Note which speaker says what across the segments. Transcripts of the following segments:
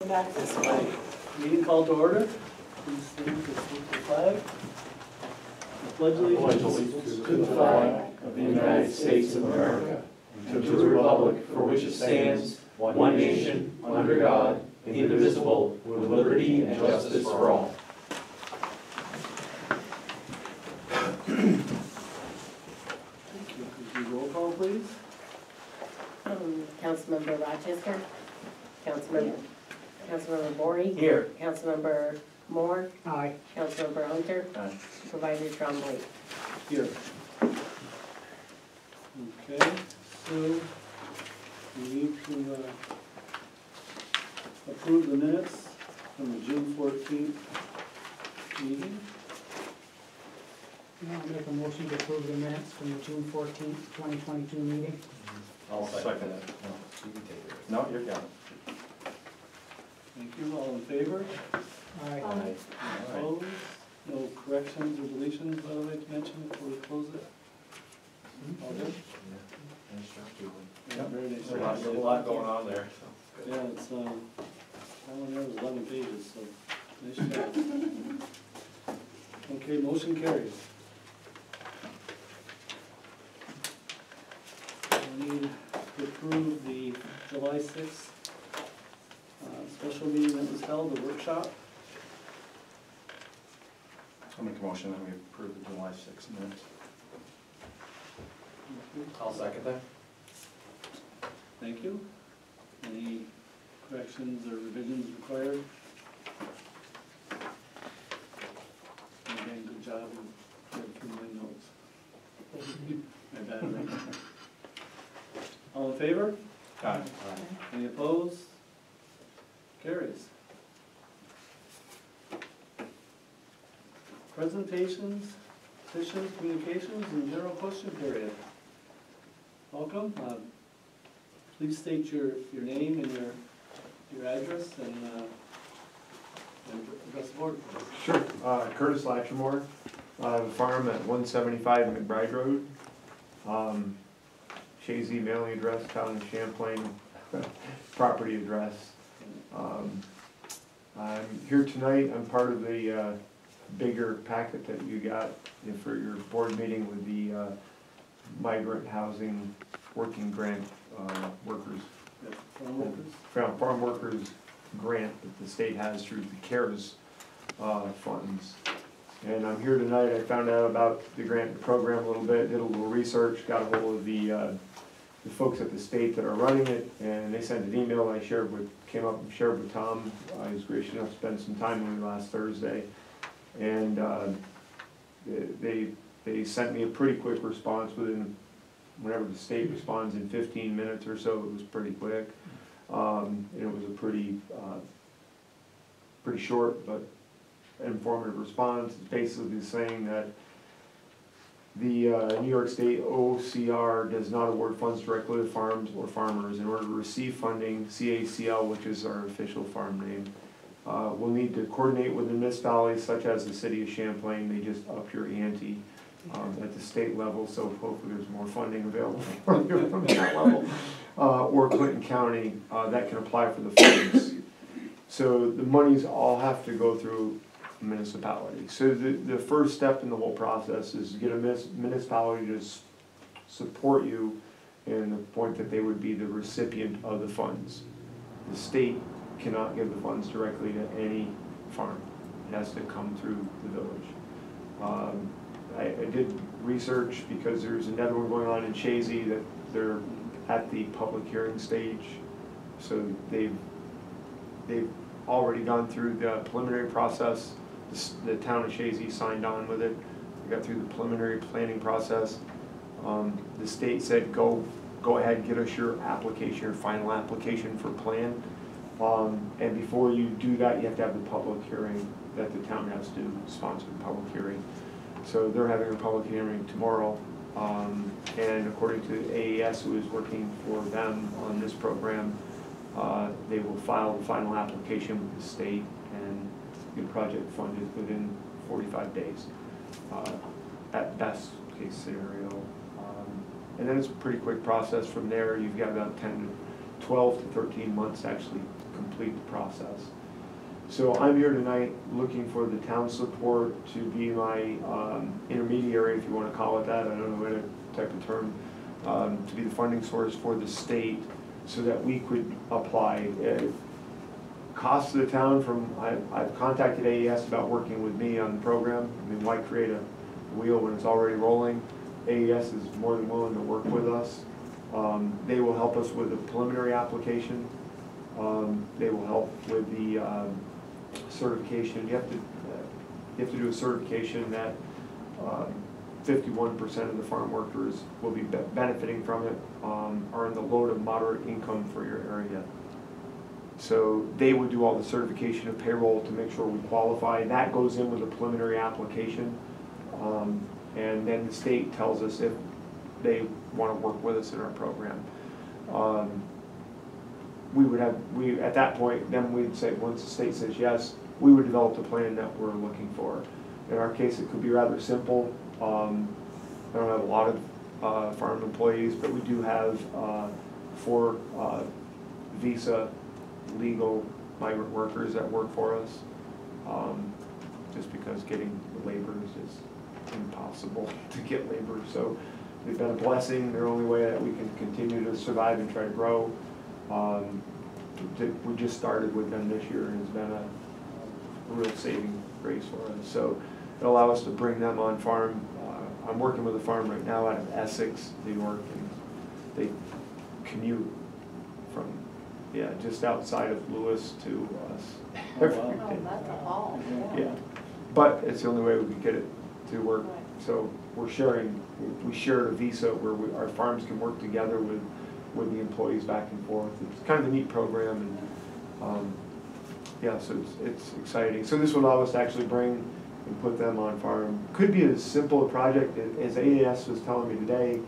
Speaker 1: Back this way. Meeting called to order. Please stand for the flag. I pledge allegiance to the flag of the United States of America and to the republic for which it stands, one nation, under God, indivisible, with liberty and justice for all. Thank you. Could you roll call, please?
Speaker 2: Councilmember Rochester. Councilmember Bory.
Speaker 1: Here.
Speaker 2: Councilmember Moore.
Speaker 3: Aye.
Speaker 2: Councilmember Hunter.
Speaker 1: Aye.
Speaker 2: Supervisor Champlain.
Speaker 1: Here. Okay, so we need to approve the minutes from the June 14th meeting.
Speaker 3: I'll make a motion to approve the minutes from the June 14th, 2022 meeting.
Speaker 4: I'll second that. No, you can take it. No, you're done.
Speaker 1: Thank you, all in favor?
Speaker 3: Aye.
Speaker 1: Opposed? No corrections or deletions, by the way, to mention before we close it? All good? Yeah, very nice.
Speaker 4: There's a lot going on there, so.
Speaker 1: Yeah, it's, that one there was 11 pages, so nice job. Okay, motion carries. We need to approve the July 6th special meeting that was held, the workshop.
Speaker 4: I'll make a motion that we approve the July 6th minutes. I'll second that.
Speaker 1: Thank you. Any corrections or revisions required? Again, good job in read through my notes. My bad, right? All in favor?
Speaker 4: Aye.
Speaker 1: Any opposed? Carries. Presentations, petitions, communications, and general question period. Welcome. Please state your name and your address and address the board.
Speaker 5: Sure. Curtis Latrimore. I have a farm at 175 McBride Road. Chazy mailing address, town of Champlain property address. I'm here tonight. I'm part of the bigger packet that you got for your board meeting with the migrant housing working grant workers. Farm workers grant that the state has through the CARES funds. And I'm here tonight. I found out about the grant program a little bit, did a little research, got a hold of the folks at the state that are running it, and they sent an email I shared with Tom. He was gracious enough to spend some time with me last Thursday. And they sent me a pretty quick response within, whenever the state responds in 15 minutes or so, it was pretty quick. And it was a pretty short but informative response. It's basically saying that the New York State OCR does not award funds directly to farms or farmers. In order to receive funding, CACL, which is our official farm name, will need to coordinate with the municipalities such as the city of Champlain. They just up your ante at the state level, so hopefully there's more funding available from that level. Or Clinton County that can apply for the funds. So the monies all have to go through a municipality. So the first step in the whole process is to get a municipality to support you in the point that they would be the recipient of the funds. The state cannot give the funds directly to any farm. It has to come through the village. I did research because there's another one going on in Chazy that they're at the public hearing stage. So they've already gone through the preliminary process. The town of Chazy signed on with it. They got through the preliminary planning process. The state said go ahead and get us your application, your final application for plan. And before you do that, you have to have the public hearing that the town has to sponsor the public hearing. So they're having a public hearing tomorrow. And according to AES, who is working for them on this program, they will file the final application with the state and get the project funded within 45 days, at best case scenario. And then it's a pretty quick process from there. You've got about 10 to 12 to 13 months actually complete the process. So I'm here tonight looking for the town support to be my intermediary, if you want to call it that, I don't know what type of term, to be the funding source for the state so that we could apply. Cost to the town from, I've contacted AES about working with me on the program. I mean, why create a wheel when it's already rolling? AES is more than willing to work with us. They will help us with the preliminary application. They will help with the certification. You have to do a certification that 51% of the farm workers will be benefiting from it, are in the low to moderate income for your area. So they would do all the certification of payroll to make sure we qualify. That goes in with a preliminary application. And then the state tells us if they want to work with us in our program. At that point, then we'd say, once the state says yes, we would develop the plan that we're looking for. In our case, it could be rather simple. I don't have a lot of farm employees, but we do have 4 visa legal migrant workers that work for us, just because getting the labor is just impossible to get labor. So they've been a blessing. They're the only way that we can continue to survive and try to grow. We just started with them this year, and it's been a real saving grace for us. So it'll allow us to bring them on farm. I'm working with a farm right now out of Essex, New York, and they commute from just outside of Lewis to us.
Speaker 2: Oh, that's a haul.
Speaker 5: Yeah, but it's the only way we can get it to work. So we share a visa where our farms can work together with the employees back and forth. It's kind of a neat program, and yeah, so it's exciting. So this will allow us to actually bring and put them on farm. Could be as simple a project as AES was telling me today.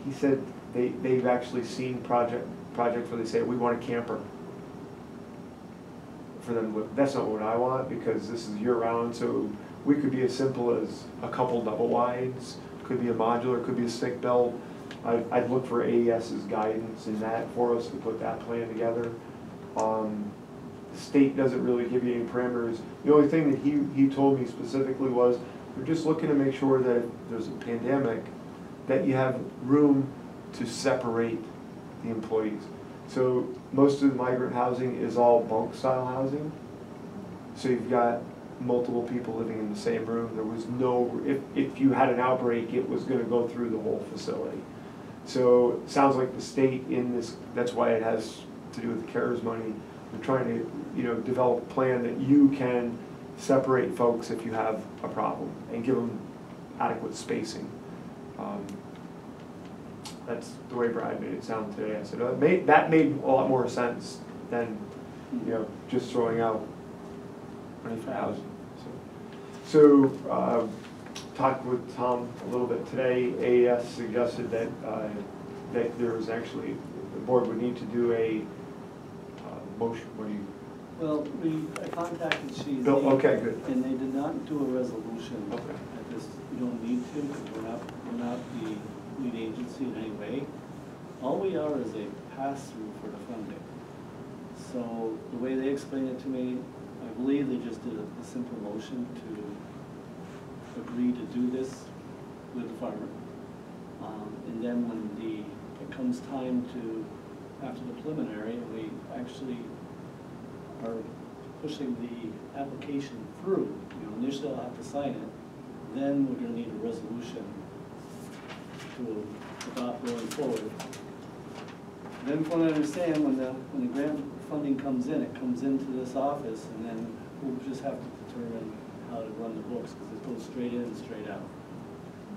Speaker 5: He said they've actually seen projects where they say, we want a camper for them to live. That's not what I want, because this is year-round, so we could be as simple as a couple double wides, could be a modular, could be a stick built. I'd look for AES's guidance in that for us to put that plan together. The state doesn't really give you any parameters. The only thing that he told me specifically was, we're just looking to make sure that if there's a pandemic, that you have room to separate the employees. So most of the migrant housing is all bunk style housing. So you've got multiple people living in the same room. There was no, if you had an outbreak, it was going to go through the whole facility. So it sounds like the state in this, that's why it has to do with the CARES money. They're trying to, develop a plan that you can separate folks if you have a problem and give them adequate spacing. That's the way Brad made it sound today. I said, that made a lot more sense than, just throwing out money for housing. So talked with Tom a little bit today. AES suggested that there was actually, the board would need to do a motion. What do you?
Speaker 1: Well, I contacted CZ.
Speaker 5: Okay, good.
Speaker 1: And they did not do a resolution.
Speaker 5: Okay.
Speaker 1: At this, you don't need to, because we're not the lead agency in any way. All we are is a pass-through for the funding. So the way they explained it to me, I believe they just did a simple motion to agree to do this with the farmer. And then when it comes time to, after the preliminary, we actually are pushing the application through. Initially I'll have to sign it, then we're gonna need a resolution to adopt going forward. Then from what I understand, when the grant funding comes in, it comes into this office, and then we'll just have to determine how to run the books, because it goes straight in and straight out.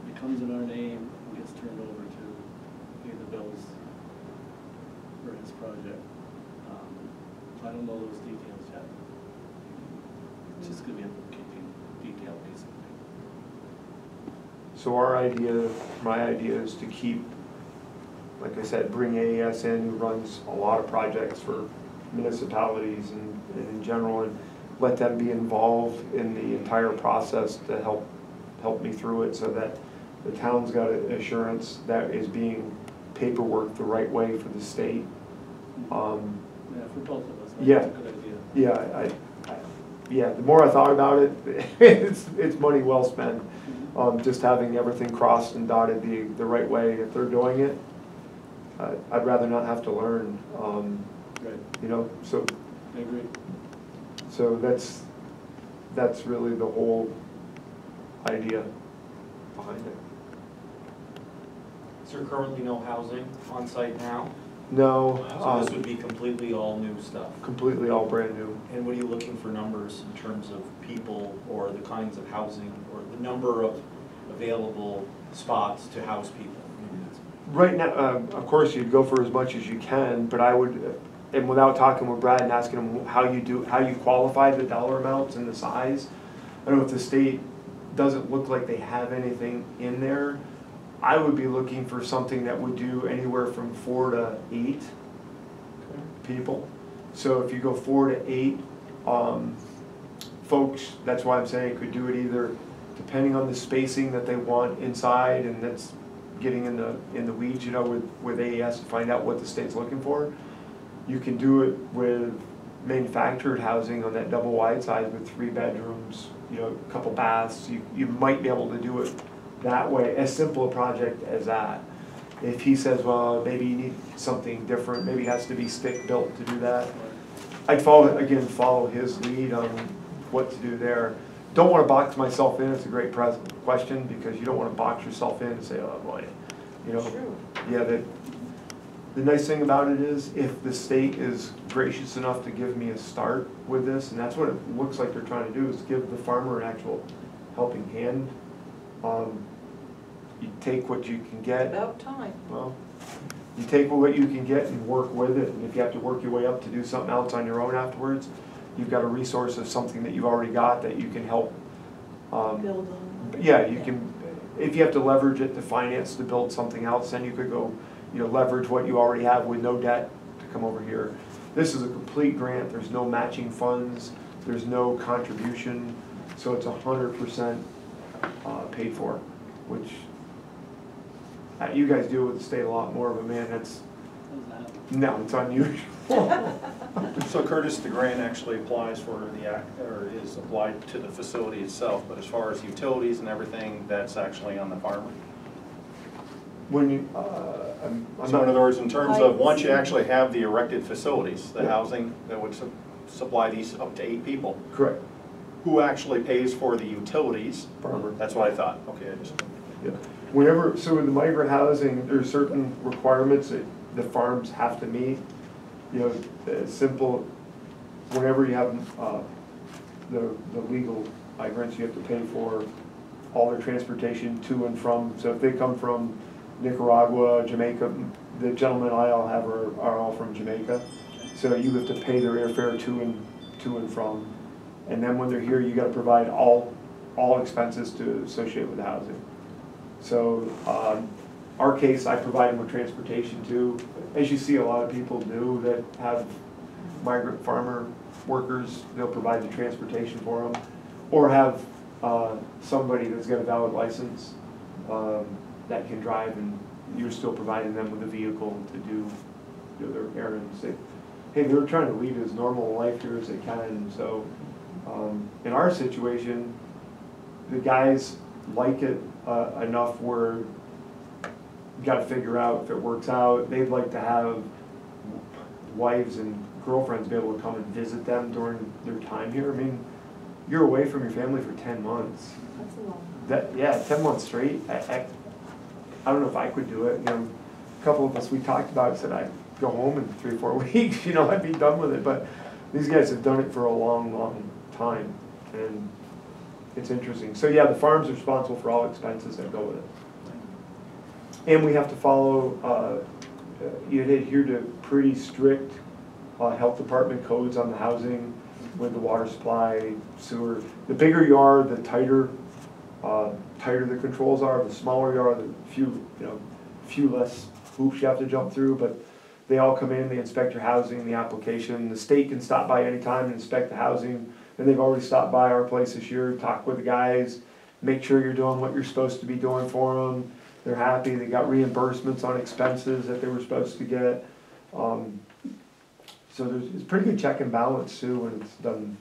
Speaker 1: It comes in our name and gets turned over to pay the bills for his project. I don't know those details yet. It's just gonna be a bookkeeping detail, basically.
Speaker 5: So my idea is to keep, like I said, bring AES in, who runs a lot of projects for municipalities and in general, and let them be involved in the entire process to help me through it, so that the town's got an assurance that is being paperwork the right way for the state.
Speaker 1: Yeah, for both of us,
Speaker 5: Yeah.
Speaker 1: That's a good idea.
Speaker 5: Yeah, yeah, the more I thought about it, it's money well spent. Just having everything crossed and dotted the right way. If they're doing it, I'd rather not have to learn,
Speaker 1: Right,
Speaker 5: you know, so,
Speaker 1: I agree.
Speaker 5: so that's really the whole idea behind it.
Speaker 4: Is there currently no housing on site now?
Speaker 5: No,
Speaker 4: So this would be completely all new stuff?
Speaker 5: completely all brand new.
Speaker 4: And what are you looking for numbers in terms of people or the kinds of housing or the number of available spots to house people?
Speaker 5: Right now, of course, you'd go for as much as you can, but I would, and without talking with Brad and asking him how you qualify the dollar amounts and the size, I don't know if the state doesn't look like they have anything in there. I would be looking for something that would do anywhere from 4 to 8 people. So if you go 4 to 8 folks, that's why I'm saying could do it either depending on the spacing that they want inside, and that's getting in the weeds, you know, with AES to find out what the state's looking for. You can do it with manufactured housing on that double wide side with 3 bedrooms, you know, a couple baths. You might be able to do it that way, as simple a project as that. If he says, well, maybe you need something different, maybe it has to be stick built to do that, I'd follow his lead on what to do there. Don't want to box myself in. It's a great question, because you don't want to box yourself in and say, oh boy, you know.
Speaker 2: True.
Speaker 5: Yeah, the nice thing about it is if the state is gracious enough to give me a start with this, and that's what it looks like they're trying to do, is give the farmer an actual helping hand. You take what you can get.
Speaker 2: About time.
Speaker 5: Well, you take what you can get and work with it, and if you have to work your way up to do something else on your own afterwards, you've got a resource of something that you've already got that you can help.
Speaker 2: Build on.
Speaker 5: Yeah, you can, if you have to leverage it to finance to build something else, then you could go, you know, leverage what you already have with no debt to come over here. This is a complete grant. There's no matching funds. There's no contribution, so it's 100% paid for, which you guys deal with the state a lot more, but man, that's, no, it's unusual.
Speaker 6: So Curtis, the grant actually applies for the act, or is applied to the facility itself, but as far as utilities and everything, that's actually on the farmer.
Speaker 5: When you, I'm
Speaker 6: So in
Speaker 5: not,
Speaker 6: other words, in terms of once you actually have the erected facilities, the
Speaker 5: Yeah.
Speaker 6: housing that would supply these up to 8 people,
Speaker 5: correct,
Speaker 6: who actually pays for the utilities?
Speaker 5: farmer.
Speaker 6: That's what I thought. Okay, I just.
Speaker 5: Yeah. Whenever, so with the migrant housing, there's certain requirements that the farms have to meet. You know, simple, whenever you have the legal migrants, you have to pay for all their transportation to and from. So if they come from Nicaragua, Jamaica, the gentlemen I all have are all from Jamaica. So you have to pay their airfare to and from. And then when they're here, you gotta provide all expenses to associate with the housing. So our case, I provide them with transportation too. As you see, a lot of people do that have migrant farmer workers, they'll provide the transportation for them. Or have somebody that's got a valid license that can drive, and you're still providing them with a vehicle to do their errands. Hey, they're trying to lead as normal a life here as they can. So in our situation, the guys like it enough where you got to figure out if it works out. They'd like to have wives and girlfriends be able to come and visit them during their time here. I mean, you're away from your family for 10 months.
Speaker 2: That's a long.
Speaker 5: Yeah, 10 months straight. I don't know if I could do it. You know, a couple of us, we talked about it, said I'd go home in 3 or 4 weeks, you know, I'd be done with it. But these guys have done it for a long, long time, and it's interesting. So yeah, the farm's responsible for all expenses that go with it. And we have to follow, you adhere to pretty strict health department codes on the housing with the water supply, sewer. The bigger you are, the tighter the controls are. The smaller you are, the few less hoops you have to jump through. But they all come in, they inspect your housing, the application. The state can stop by anytime and inspect the housing. And they've already stopped by our place this year, talk with the guys, make sure you're doing what you're supposed to be doing for them. They're happy. They got reimbursements on expenses that they were supposed to get. So it's pretty good check and balance too when it's done,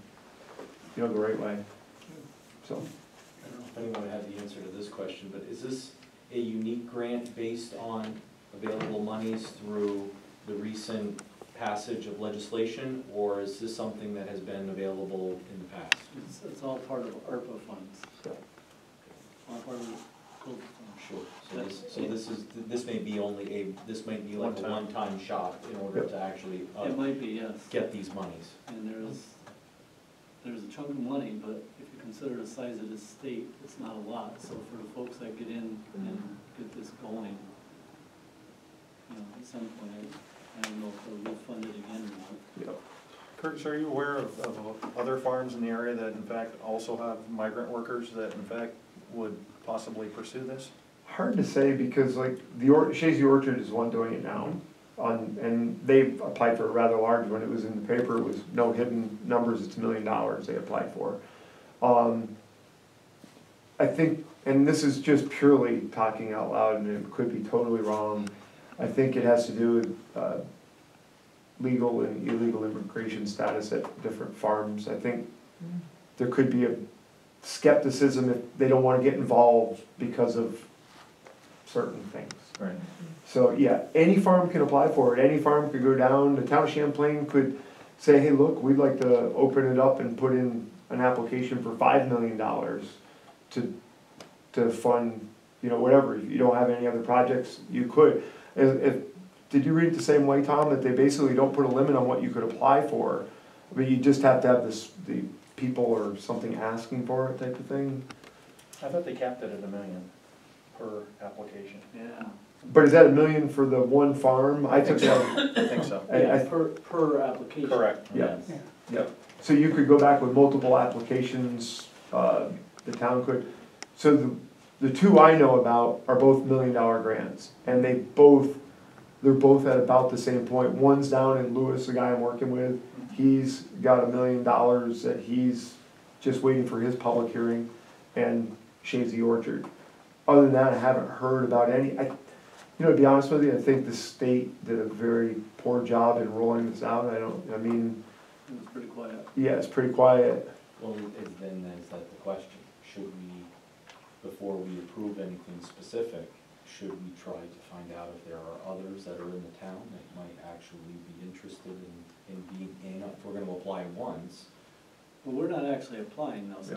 Speaker 5: the right way. So,
Speaker 4: I don't know if anyone would have the answer to this question, but is this a unique grant based on available monies through the recent passage of legislation, or is this something that has been available in the past?
Speaker 1: It's all part of ARPA funds.
Speaker 5: Yeah.
Speaker 1: All part of the COVID funds.
Speaker 4: Sure, this may be this might be like a one-time shot in order to actually
Speaker 1: It might be, yes.
Speaker 4: get these monies.
Speaker 1: And there's a chunk of money, but if you consider the size of the state, it's not a lot. So for the folks that get in and get this going, at some point, I don't know if they'll refund it again or not.
Speaker 6: Curtis, are you aware of other farms in the area that in fact also have migrant workers that in fact would possibly pursue this?
Speaker 5: hard to say because like Shazy Orchard is one doing it now. And they applied for a rather large one. It was in the paper. It was no hidden numbers. It's $1 million they applied for. I think, and this is just purely talking out loud and it could be totally wrong. I think it has to do with legal and illegal immigration status at different farms. I think there could be a skepticism if they don't want to get involved because of certain things.
Speaker 6: Right.
Speaker 5: So yeah, any farm can apply for it. Any farm could go down. The town of Champlain could say, hey, look, we'd like to open it up and put in an application for $5 million to fund, whatever. If you don't have any other projects, you could. Did you read it the same way, Tom, that they basically don't put a limit on what you could apply for, but you just have to have the people or something asking for it type of thing?
Speaker 6: I thought they capped it at $1 million per application.
Speaker 1: Yeah.
Speaker 5: But is that $1 million for the one farm? I took that.
Speaker 6: I think so.
Speaker 1: Per application.
Speaker 6: Correct.
Speaker 5: Yeah. Yep. So you could go back with multiple applications, the town could. So the two I know about are both $1 million grants, and they're both at about the same point. One's down in Lewis, the guy I'm working with. He's got $1 million that he's just waiting for his public hearing, and Shazy Orchard. Other than that, I haven't heard about any. To be honest with you, I think the state did a very poor job in rolling this out.
Speaker 1: It was pretty quiet.
Speaker 5: Yeah, it's pretty quiet.
Speaker 4: Well, then is that the question? Should we, before we approve anything specific, should we try to find out if there are others that are in the town that might actually be interested in being in, if we're gonna apply once?
Speaker 1: Well, we're not actually applying now, so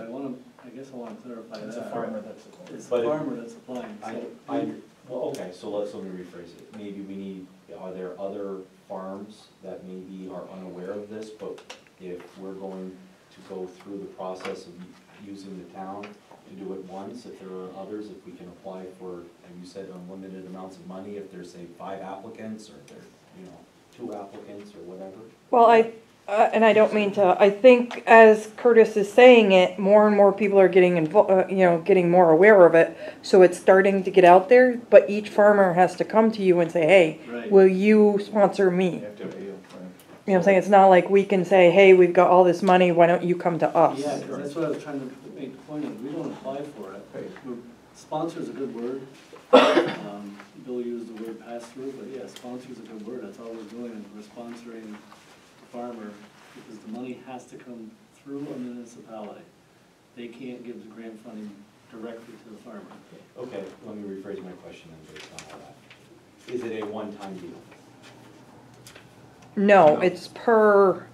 Speaker 1: I guess I wanna clarify that.
Speaker 6: It's a farmer that's applying.
Speaker 1: It's the farmer that's applying.
Speaker 4: Okay, so let me rephrase it. Maybe are there other farms that maybe are unaware of this, but if we're going to go through the process of using the town to do it once, if there are others, if we can apply for, have you said unlimited amounts of money, if there's say 5 applicants, or if there's, 2 applicants or whatever?
Speaker 2: Well, and I don't mean to, I think as Curtis is saying it, more and more people are getting involved, getting more aware of it. So it's starting to get out there, but each farmer has to come to you and say, hey,
Speaker 1: Right.
Speaker 2: will you sponsor me?
Speaker 6: You have to appeal.
Speaker 2: You know what I'm saying? It's not like we can say, hey, we've got all this money, why don't you come to us?
Speaker 1: Yeah, 'cause that's what I was trying to make the point of. We don't apply for it. Sponsor is a good word. Bill used the word pass-through, but yeah, sponsor is a good word. That's all we're doing, is we're sponsoring the farmer, because the money has to come through a municipality. They can't give the grant funding directly to the farmer.
Speaker 4: Okay, let me rephrase my question then based on all that. Is it a one-time deal?
Speaker 2: No, it's per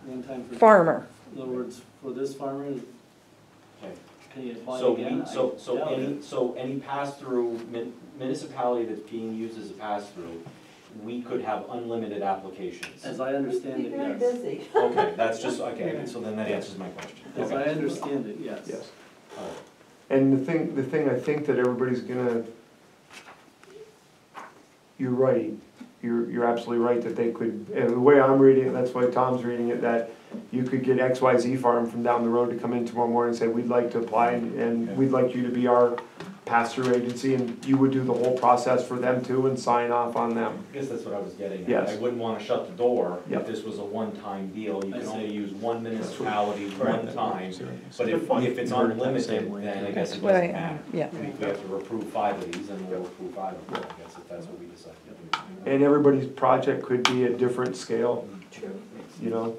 Speaker 1: One time for.
Speaker 2: farmer.
Speaker 1: In other words, for this farmer,
Speaker 4: Okay.
Speaker 1: can you apply
Speaker 4: So
Speaker 1: again?
Speaker 4: any pass-through municipality that's being used as a pass-through, we could have unlimited applications.
Speaker 1: As I understand it, yes.
Speaker 2: busy.
Speaker 4: Okay, that's just, okay, so then that answers my question.
Speaker 1: As I
Speaker 4: Okay.
Speaker 1: understand it, yes.
Speaker 5: Yes.
Speaker 4: All right.
Speaker 5: And the thing I think that everybody's gonna, you're right, you're absolutely right that they could, and the way I'm reading it, that's why Tom's reading it, that you could get XYZ farm from down the road to come in tomorrow morning and say, we'd like to apply and we'd like you to be our pass-through agency, and you would do the whole process for them too and sign off on them.
Speaker 4: I guess that's what I was getting at.
Speaker 5: Yes.
Speaker 4: I wouldn't wanna shut the door
Speaker 5: Yep.
Speaker 4: if this was a one-time deal. You
Speaker 1: I
Speaker 4: can
Speaker 1: see.
Speaker 4: only use one municipality, one time. But if it's
Speaker 6: You're
Speaker 4: unlimited, then I guess
Speaker 2: That's
Speaker 4: it
Speaker 2: what
Speaker 4: doesn't
Speaker 2: I,
Speaker 4: matter.
Speaker 2: yeah.
Speaker 4: We have to approve 5 of these, and we'll approve 5 of them, I guess, if that's what we decide to do.
Speaker 5: And everybody's project could be a different scale,
Speaker 2: True.
Speaker 5: you know?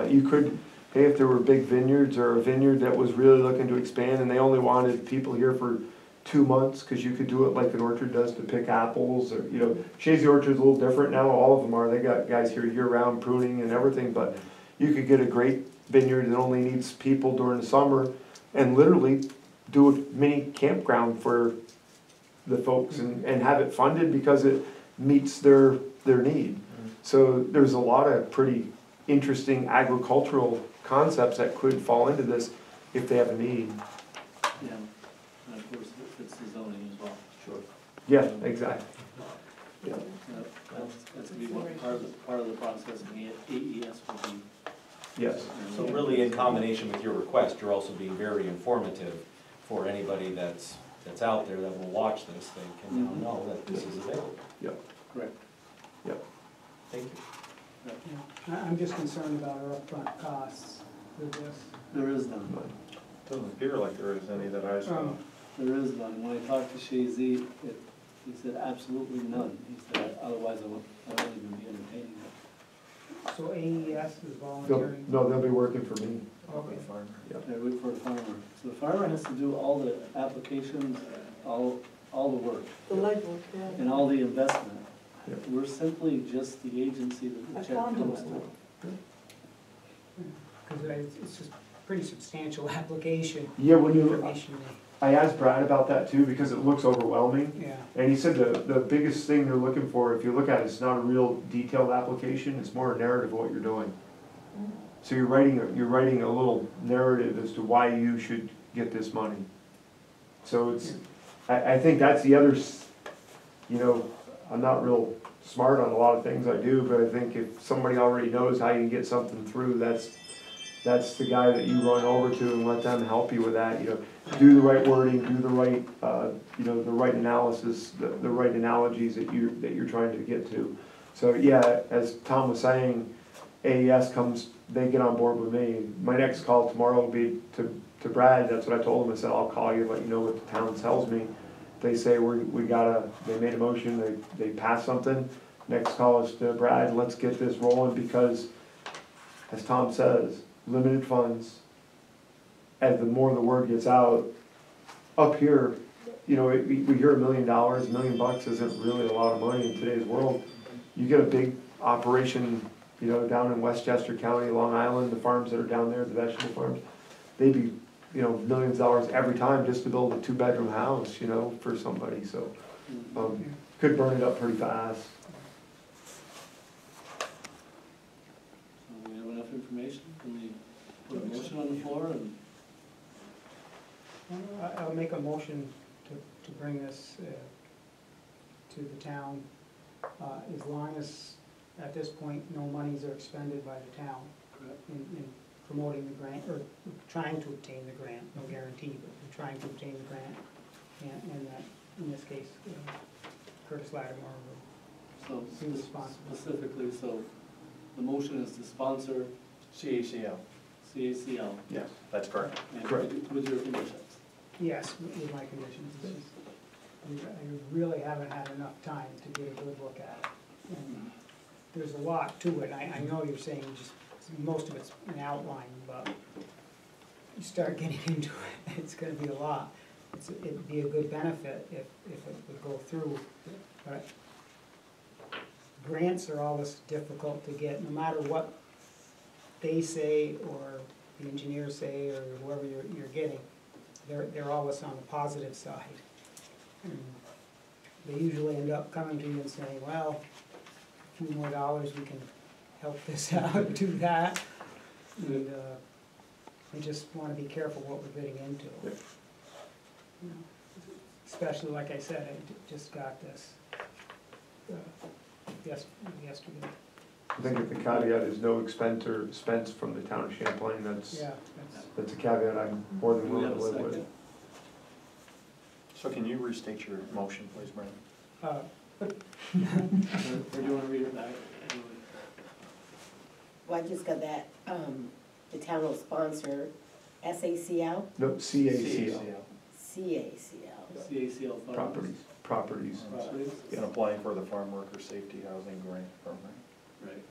Speaker 5: You could, hey, if there were big vineyards or a vineyard that was really looking to expand and they only wanted people here for 2 months, cause you could do it like an orchard does to pick apples, or, you know, Shazy Orchard's a little different now, all of them are, they got guys here year-round pruning and everything, but you could get a great vineyard that only needs people during the summer and literally do a mini campground for the folks and have it funded because it meets their need. So there's a lot of pretty interesting agricultural concepts that could fall into this if they have a need.
Speaker 1: Yeah, and of course, it fits the zoning as well.
Speaker 4: Sure.
Speaker 5: Yeah, exactly. Yeah.
Speaker 1: That's gonna be one part of the process, and the AES will be.
Speaker 5: Yes.
Speaker 4: So really, in combination with your request, you're also being very informative for anybody that's out there that will watch this. They can now know that this is available.
Speaker 1: Correct.
Speaker 4: Thank you.
Speaker 3: I'm just concerned about our upfront costs with this.
Speaker 1: There is none.
Speaker 6: Doesn't appear like there is any that I saw.
Speaker 1: There is none. When I talked to Shazy, he said absolutely none. He said, otherwise I wouldn't even be entertaining it.
Speaker 3: So AES is
Speaker 5: They'll,
Speaker 3: volunteering?
Speaker 5: no, they'll be working for me.
Speaker 3: Okay.
Speaker 1: They wait for a farmer. So the farmer has to do all the applications, all the work,
Speaker 7: The legwork, yeah.
Speaker 1: and all the investment.
Speaker 5: Yeah.
Speaker 1: We're simply just the agency that
Speaker 7: I
Speaker 1: the check
Speaker 7: found
Speaker 1: comes
Speaker 7: it.
Speaker 1: to.
Speaker 3: Because it's just pretty substantial application.
Speaker 5: Yeah, when you,
Speaker 3: Information,
Speaker 5: I asked Brad about that too, because it looks overwhelming.
Speaker 3: yeah.
Speaker 5: And he said the biggest thing they're looking for, if you look at it, it's not a real detailed application, it's more a narrative of what you're doing. So you're writing a little narrative as to why you should get this money. So it's, I think that's the other, you know, I'm not real smart on a lot of things I do, but I think if somebody already knows how you can get something through, that's the guy that you run over to and let them help you with that, you know. Do the right wording, do the right, you know, the right analysis, the right analogies that you're trying to get to. So yeah, as Tom was saying, AES comes, they get on board with me. My next call tomorrow will be to Brad, that's what I told him, I said, I'll call you, let you know what the town tells me. They say they made a motion, they passed something, next call is to Brad, let's get this rolling, because, as Tom says, limited funds, as the more the word gets out, up here, you know, we hear $1 million, $1 million isn't really a lot of money in today's world. You get a big operation, you know, down in Westchester County, Long Island, the farms that are down there, the vegetable farms, they'd be, you know, millions of dollars every time just to build a 2-bedroom house, you know, for somebody, so, could burn it up pretty fast.
Speaker 1: So we have enough information, can we put a motion on the floor and?
Speaker 3: I'll make a motion to bring this to the town, as long as, at this point, no monies are expended by the town in promoting the grant, or trying to obtain the grant, no guarantee, but we're trying to obtain the grant, and that, in this case, Curtis Lattimore will
Speaker 1: So
Speaker 3: be responsible.
Speaker 1: specifically, so the motion is to sponsor
Speaker 6: CACL,
Speaker 1: CACL.
Speaker 6: yes, that's correct.
Speaker 1: And
Speaker 5: Correct.
Speaker 1: with your conditions.
Speaker 3: Yes, with my conditions. I really haven't had enough time to get a good look at it. And there's a lot to it. I know you're saying just, most of it's an outline, but you start getting into it, it's gonna be a lot. It'd be a good benefit if it would go through, but grants are always difficult to get, no matter what they say or the engineers say or whoever you're getting. They're always on the positive side. And they usually end up coming to you and saying, well, a few more dollars, we can help this out, do that. And we just wanna be careful what we're getting into. You know, especially, like I said, I just got this yesterday.
Speaker 5: I think if the caveat is no expense from the town of Champlain, that's
Speaker 3: Yeah,
Speaker 5: a caveat I'm more than
Speaker 1: Do we
Speaker 5: willing
Speaker 1: have
Speaker 5: to
Speaker 1: a
Speaker 5: live with.
Speaker 1: second?
Speaker 6: So can you restate your motion, please, Brandon?
Speaker 1: Or do you wanna read it back?
Speaker 7: Well, I just got that, the town will sponsor SACL,
Speaker 5: No, CACL,
Speaker 7: CACL.
Speaker 1: CACL funds.
Speaker 5: properties.
Speaker 1: Properties,
Speaker 6: And applying for the farm worker safety housing grant program.
Speaker 1: right.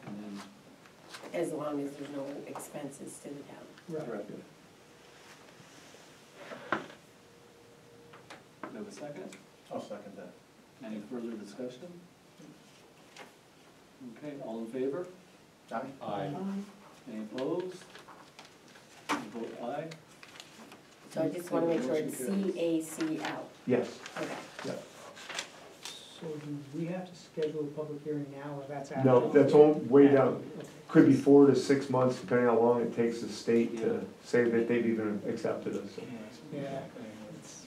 Speaker 1: And then,
Speaker 7: As long as there's no expenses to the town.
Speaker 1: correct. Do we have a second?
Speaker 6: I'll second that.
Speaker 1: Any further discussion? Okay, all in favor?
Speaker 6: Aye.
Speaker 4: Aye.
Speaker 1: Any opposed? You vote aye.
Speaker 7: So I just wanna make sure it's
Speaker 1: Motion carries.
Speaker 7: CACL.
Speaker 5: Yes,
Speaker 7: Okay.
Speaker 3: So do we have to schedule a public hearing now, or that's after?
Speaker 5: no, that's all way down.
Speaker 3: Okay.
Speaker 5: Could be 4 to 6 months, depending how long it takes the state to say that they've even accepted us. So.
Speaker 3: Yeah, it's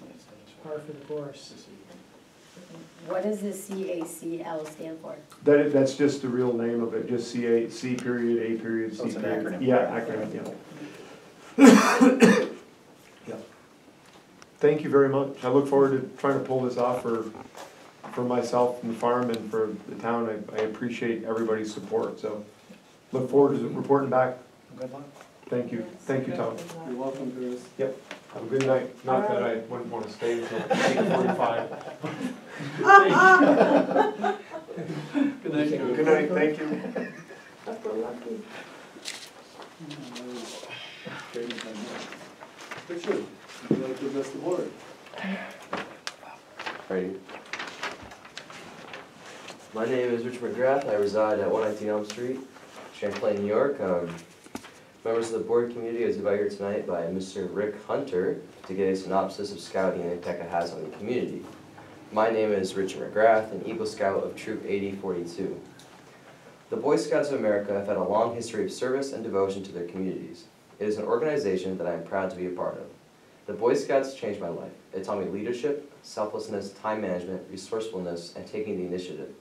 Speaker 3: par for the course.
Speaker 7: What does the CACL stand for?
Speaker 5: That's just the real name of it, just C period, A period,
Speaker 6: So
Speaker 5: C
Speaker 6: it's an
Speaker 5: period.
Speaker 6: acronym.
Speaker 5: Yeah, acronym, yeah. Yeah. Thank you very much. I look forward to trying to pull this off for myself and the farm and for the town. I appreciate everybody's support, so look forward to reporting back.
Speaker 6: Good luck.
Speaker 5: Thank you. Thank you, Tom.
Speaker 1: You're welcome, Chris.
Speaker 5: Have a good night. Not that I wouldn't want to stay until 8:45.
Speaker 1: Good night.
Speaker 5: Good night, thank you.
Speaker 1: Richard, would you like to address the board?
Speaker 8: Ready? My name is Richard McGrath. I reside at 119 Elm Street, Champlain, New York. Members of the board community, I was invited here tonight by Mr. Rick Hunter to get a synopsis of scouting and the impact it has on the community. My name is Richard McGrath, an Eagle Scout of Troop 8042. The Boy Scouts of America have had a long history of service and devotion to their communities. It is an organization that I am proud to be a part of. The Boy Scouts changed my life. It taught me leadership, selflessness, time management, resourcefulness, and taking the initiative.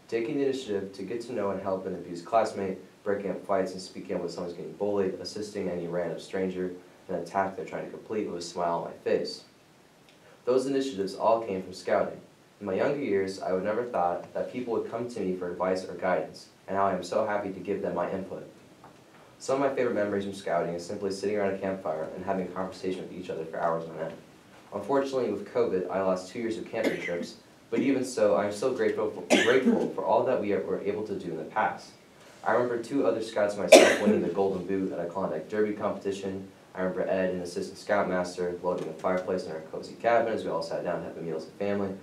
Speaker 8: Taking the initiative to get to know and help an abused classmate, breaking up fights and speaking up when someone's getting bullied, assisting any random stranger in an attack they're trying to complete with a smile on my face. Those initiatives all came from scouting. In my younger years, I would never thought that people would come to me for advice or guidance, and now I am so happy to give them my input. Some of my favorite memories from scouting is simply sitting around a campfire and having a conversation with each other for hours on end. Unfortunately, with COVID, I lost 2 years of camping trips, but even so, I am still grateful for all that we were able to do in the past. I remember 2 other scouts and myself winning the Golden Boot at a Klondike Derby competition. I remember Ed, an assistant scoutmaster, loading a fireplace in our cozy cabin as we all sat down to have a meal as a family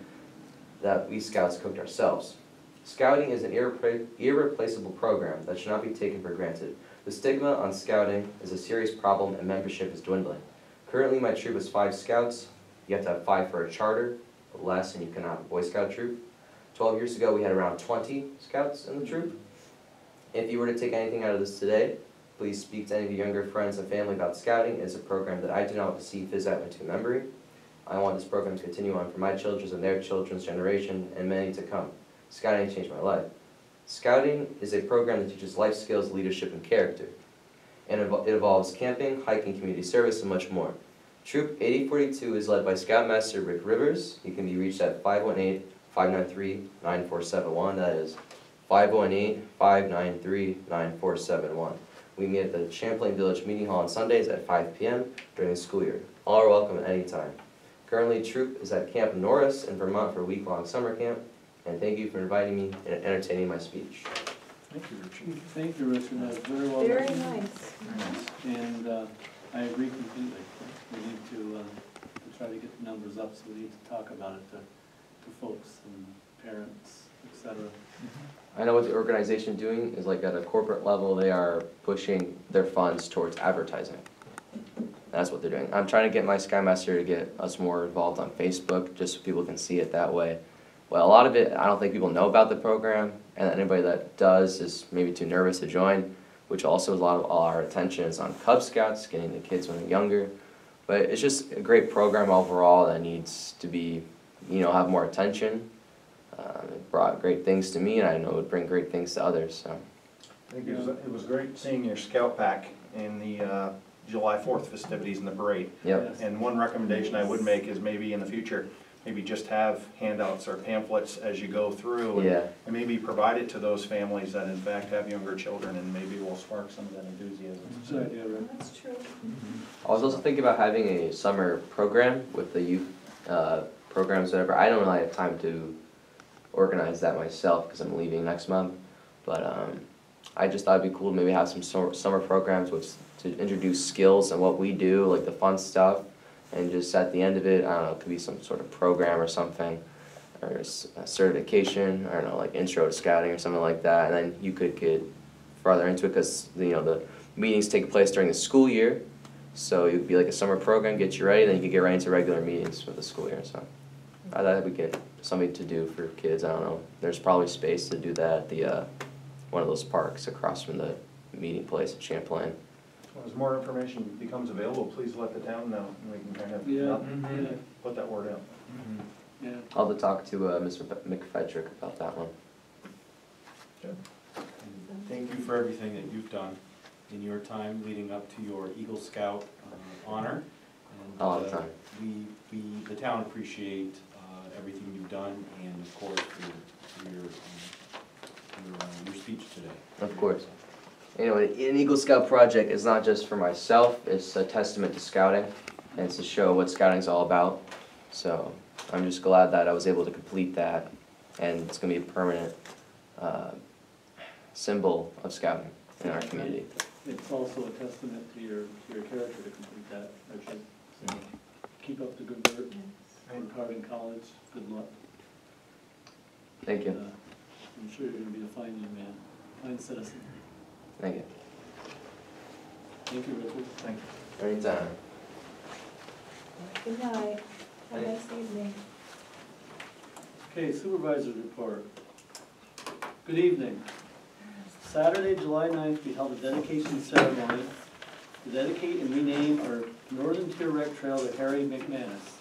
Speaker 8: that we scouts cooked ourselves. Scouting is an irreplaceable program that should not be taken for granted. The stigma on scouting is a serious problem and membership is dwindling. Currently my troop is 5 scouts. You have to have 5 for a charter, less and you cannot have a Boy Scout troop. 12 years ago we had around 20 scouts in the troop. If you were to take anything out of this today, please speak to any of your younger friends and family about scouting. It is a program that I do not want to see fizz out into memory. I want this program to continue on for my children's and their children's generation and many to come. Scouting changed my life. Scouting is a program that teaches life skills, leadership, and character. And it involves camping, hiking, community service, and much more. Troop 8042 is led by Scoutmaster Rick Rivers. He can be reached at 518-593-9471. That is 518-593-9471. We meet at the Champlain Village Meeting Hall on Sundays at 5 p.m. during the school year. All are welcome at any time. Currently, Troop is at Camp Norris in Vermont for a week-long summer camp. And thank you for inviting me and entertaining my speech.
Speaker 6: Thank you, Richard.
Speaker 1: Thank you, Richard, that was very well
Speaker 2: Very
Speaker 1: written.
Speaker 2: nice.
Speaker 1: And I agree completely. We need to try to get the numbers up, so we need to talk about it to folks and parents, etc.
Speaker 8: I know what the organization is doing is like at a corporate level, they are pushing their funds towards advertising. That's what they're doing. I'm trying to get my Skymaster to get us more involved on Facebook, just so people can see it that way. Well, a lot of it, I don't think people know about the program, and anybody that does is maybe too nervous to join, which also a lot of our attention is on Cub Scouts, getting the kids when they're younger. But it's just a great program overall that needs to be, have more attention. It brought great things to me, and I know it would bring great things to others. So.
Speaker 6: I think it was great seeing your scout pack in the July 4th festivities and the parade.
Speaker 8: Yep.
Speaker 6: And one recommendation I would make is maybe in the future, maybe just have handouts or pamphlets as you go through.
Speaker 8: Yeah.
Speaker 6: And maybe provide it to those families that in fact have younger children, and maybe will spark some of that enthusiasm.
Speaker 1: Good idea, Rick.
Speaker 7: That's true.
Speaker 8: I was also thinking about having a summer program with the youth programs, whatever. I don't really have time to organize that myself because I'm leaving next month. But I just thought it'd be cool to maybe have some summer programs to introduce skills and what we do, like the fun stuff. And just at the end of it, I don't know, it could be some sort of program or something, or a certification, I don't know, like intro to scouting or something like that. And then you could get farther into it because, you know, the meetings take place during the school year. So it would be like a summer program, get you ready, then you could get right into regular meetings for the school year. So I thought we get something to do for kids. I don't know. There's probably space to do that at the one of those parks across from the meeting place at Champlain.
Speaker 6: Well, as more information becomes available, please let the town know, and we can kind of
Speaker 1: Yeah.
Speaker 6: put that word out.
Speaker 1: Yeah.
Speaker 8: I'll have to talk to Mr. McFedrick about that one.
Speaker 4: Thank you for everything that you've done in your time leading up to your Eagle Scout honor. And,
Speaker 8: A lot of time.
Speaker 4: the town appreciate everything you've done, and of course for your speech today.
Speaker 8: Of course. You know, an Eagle Scout project is not just for myself, it's a testament to scouting, and it's to show what scouting's all about. So I'm just glad that I was able to complete that, and it's gonna be a permanent symbol of scouting in our community.
Speaker 1: It's also a testament to your character to complete that, Richard. So keep up the good work. Work hard in college. Good luck.
Speaker 8: Thank you.
Speaker 1: I'm sure you're going to be a fine young man, fine citizen.
Speaker 8: Thank you.
Speaker 1: Thank you, Richard.
Speaker 6: Thank you.
Speaker 8: Anytime.
Speaker 7: Good night. Have a nice evening.
Speaker 1: Okay, Supervisor Report. Good evening. Saturday, July 9th, we held a dedication ceremony to dedicate and rename our Northern Tier Rec Trail to Harry McManus.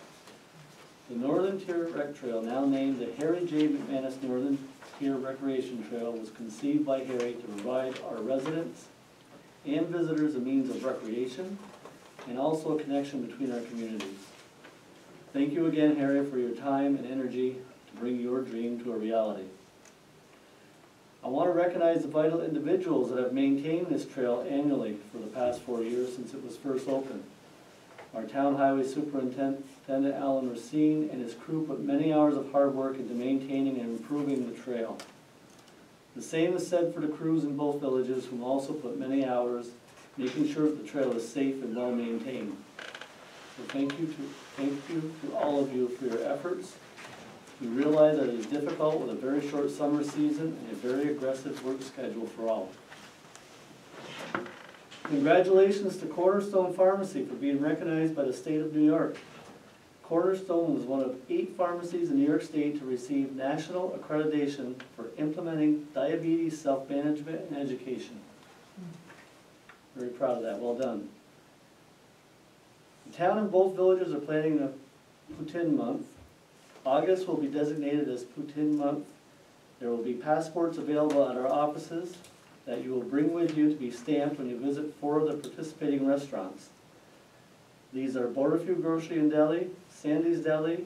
Speaker 1: The Northern Tier Rec Trail, now named the Harry J. McManus Northern Tier Recreation Trail, was conceived by Harry to provide our residents and visitors a means of recreation and also a connection between our communities. Thank you again, Harry, for your time and energy to bring your dream to a reality. I want to recognize the vital individuals that have maintained this trail annually for the past 4 years since it was first opened. Our town highway superintendent, Alan Racine, and his crew put many hours of hard work into maintaining and improving the trail. The same is said for the crews in both villages, who also put many hours making sure that the trail is safe and well maintained. So thank you to all of you for your efforts. We realize that it is difficult with a very short summer season and a very aggressive work schedule for all. Congratulations to Cornerstone Pharmacy for being recognized by the state of New York. Cornerstone was one of 8 pharmacies in New York State to receive national accreditation for implementing diabetes self-management and education. Very proud of that, well done. The town and both villages are planning a Poutine Month. August will be designated as Poutine Month. There will be passports available at our offices that you will bring with you to be stamped when you visit 4 of the participating restaurants. These are Borderview Grocery and Deli, Sandy's Deli,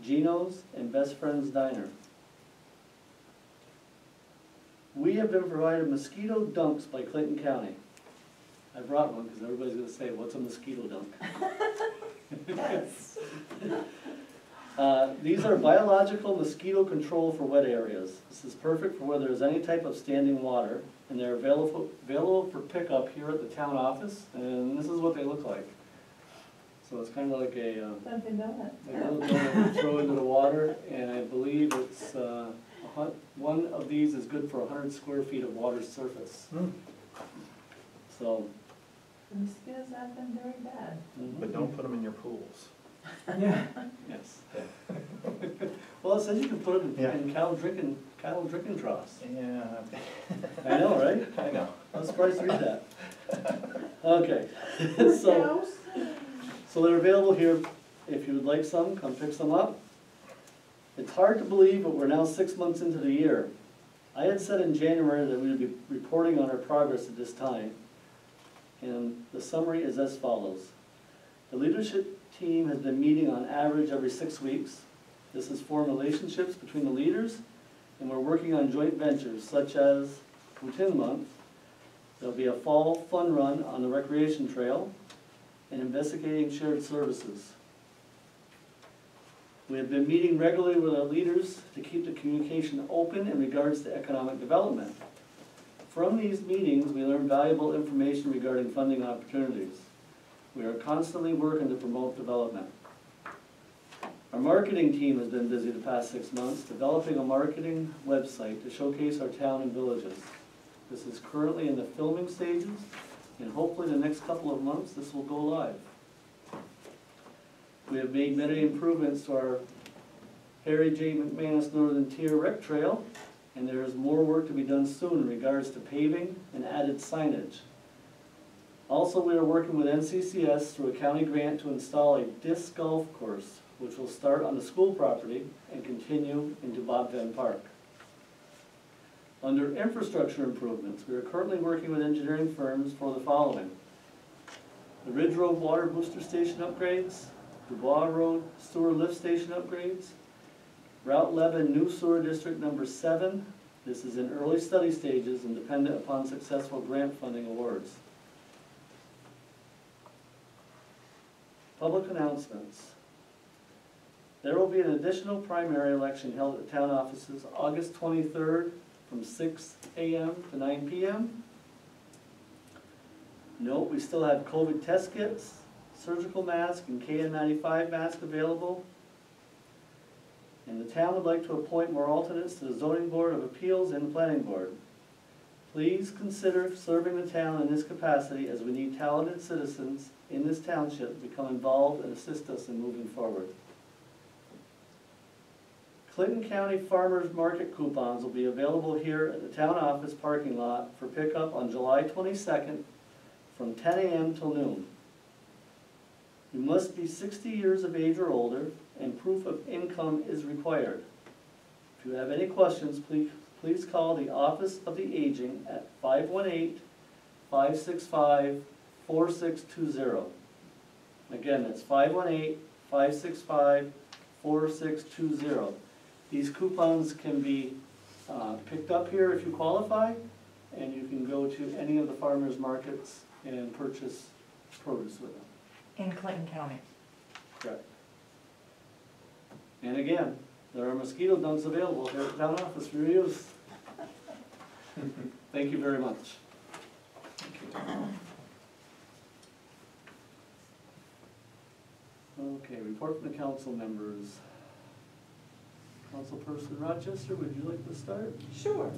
Speaker 1: Gino's, and Best Friend's Diner. We have been provided Mosquito Dunks by Clinton County. I brought one because everybody's going to say, what's a mosquito dunk?
Speaker 7: Yes.
Speaker 1: These are biological mosquito control for wet areas. This is perfect for where there is any type of standing water, and they're available for pickup here at the town office, and this is what they look like. So it's kind of like a
Speaker 7: Dunkin' Donut.
Speaker 1: little donut you throw into the water, and I believe it's one of these is good for 100 square feet of water surface. So.
Speaker 7: The mosquitoes have been very bad.
Speaker 6: But don't put them in your pools.
Speaker 1: Yeah. Yes. Well, it says you can put them
Speaker 6: Yeah.
Speaker 1: in cattle drinking troughs.
Speaker 6: Yeah.
Speaker 1: I know, right?
Speaker 6: I know.
Speaker 1: I was surprised to read that. Okay, so they're available here. If you would like some, come pick some up. It's hard to believe, but we're now 6 months into the year. I had said in January that we would be reporting on our progress at this time. And the summary is as follows. The leadership team has been meeting on average every 6 weeks. This has formed relationships between the leaders, and we're working on joint ventures such as within the month, there'll be a fall fun run on the recreation trail and investigating shared services. We have been meeting regularly with our leaders to keep the communication open in regards to economic development. From these meetings, we learn valuable information regarding funding opportunities. We are constantly working to promote development. Our marketing team has been busy the past 6 months developing a marketing website to showcase our town and villages. This is currently in the filming stages, and hopefully in the next couple of months this will go live. We have made many improvements to our Harry J. McManus Northern Tier Rec Trail, and there is more work to be done soon in regards to paving and added signage. Also, we are working with NCCS through a county grant to install a disc golf course, which will start on the school property and continue into Bob Venn Park. Under infrastructure improvements, we are currently working with engineering firms for the following: the Ridge Road Water Booster Station upgrades, Dubois Road Sewer Lift Station upgrades, Route 11 New Sewer District Number 7. This is in early study stages and dependent upon successful grant funding awards. Public announcements. There will be an additional primary election held at the town offices August 23rd from 6 a.m. to 9 p.m. Note, we still have COVID test kits, surgical mask, and KN95 mask available. And the town would like to appoint more alternates to the Zoning Board of Appeals and the Planning Board. Please consider serving the town in this capacity, as we need talented citizens in this township to become involved and assist us in moving forward. Clinton County Farmers Market coupons will be available here at the town office parking lot for pickup on July 22nd from 10 a.m. till noon. You must be 60 years of age or older, and proof of income is required. If you have any questions, please call the Office of the Aging at 518-565-4620. Again, that's 518-565-4620. These coupons can be picked up here if you qualify, and you can go to any of the farmers markets and purchase produce with them.
Speaker 2: In Clinton County.
Speaker 1: Correct. And again, there are mosquito dunks available here at the town office for your use. Thank you very much. Okay, report from the council members. Councilperson Rochester, would you like to start?
Speaker 9: Sure.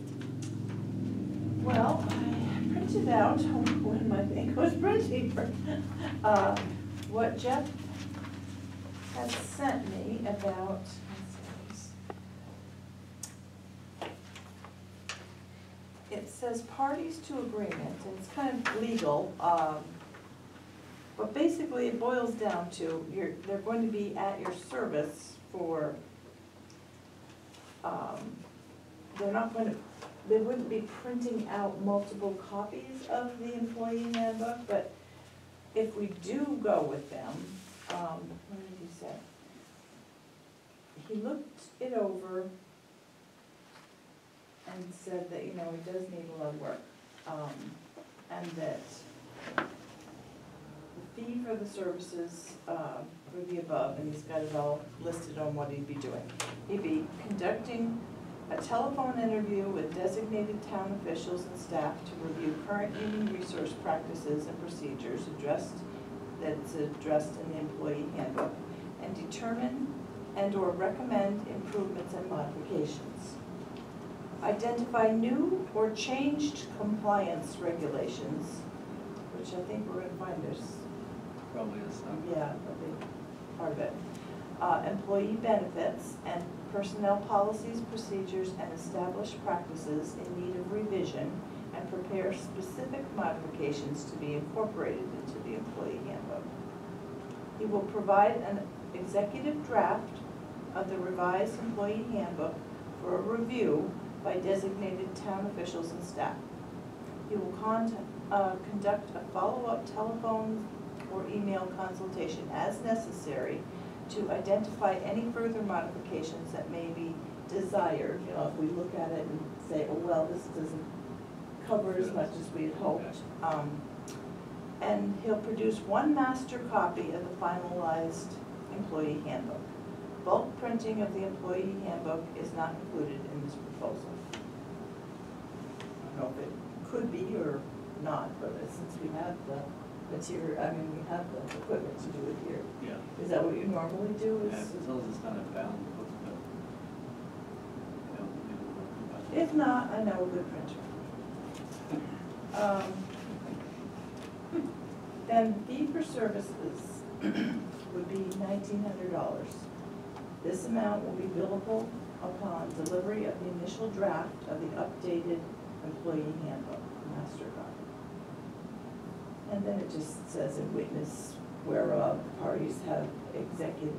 Speaker 9: Well, I printed out when my thing was printing what Jeff had sent me about, it says parties to agreement, and it's kind of legal, but basically it boils down to they're going to be at your service for, they wouldn't be printing out multiple copies of the employee handbook, but if we do go with them, what did he say? He looked it over and said that, it does need a lot of work, and that the fee for the services for the above, and he's got it all listed on what he'd be doing. He'd be conducting a telephone interview with designated town officials and staff to review current human resource practices and procedures addressed in the employee handbook, and determine and/or recommend improvements and modifications. Identify new or changed compliance regulations, which I think we're going to find there's
Speaker 1: Probably is.
Speaker 9: yeah, a big part of it. Employee benefits and personnel policies, procedures, and established practices in need of revision, and prepare specific modifications to be incorporated into the employee handbook. He will provide an executive draft of the revised employee handbook for a review by designated town officials and staff. He will conduct a follow-up telephone or email consultation as necessary to identify any further modifications that may be desired. You know, if we look at it and say, oh, well, this doesn't cover as much as we had hoped. And he'll produce one master copy of the finalized employee handbook. Bulk printing of the employee handbook is not included in this proposal. I don't know if it could be or not, but since we have the material, I mean, we have the equipment to do it here.
Speaker 1: Yeah.
Speaker 9: Is that what you normally do?
Speaker 1: Yeah,
Speaker 9: Is-
Speaker 1: as long as it's not a bound book, but, you know, maybe we'll work on that.
Speaker 9: If not, I know a good printer. Then fee for services would be $1,900. This amount will be billable upon delivery of the initial draft of the updated employee handbook, master copy. And then it just says in witness whereof the parties have executed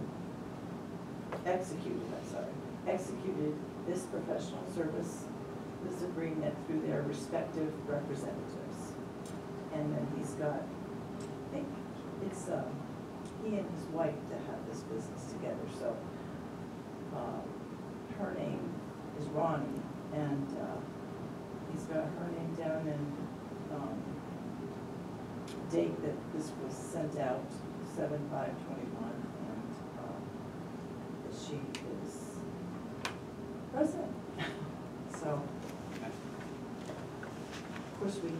Speaker 9: this professional service, this agreement through their respective representatives. And then he's got, I think it's he and his wife that have this business together, so her name is Ronnie, and he's got her name down and date that this was sent out, 7/5/21, and that she is president. So, of course, we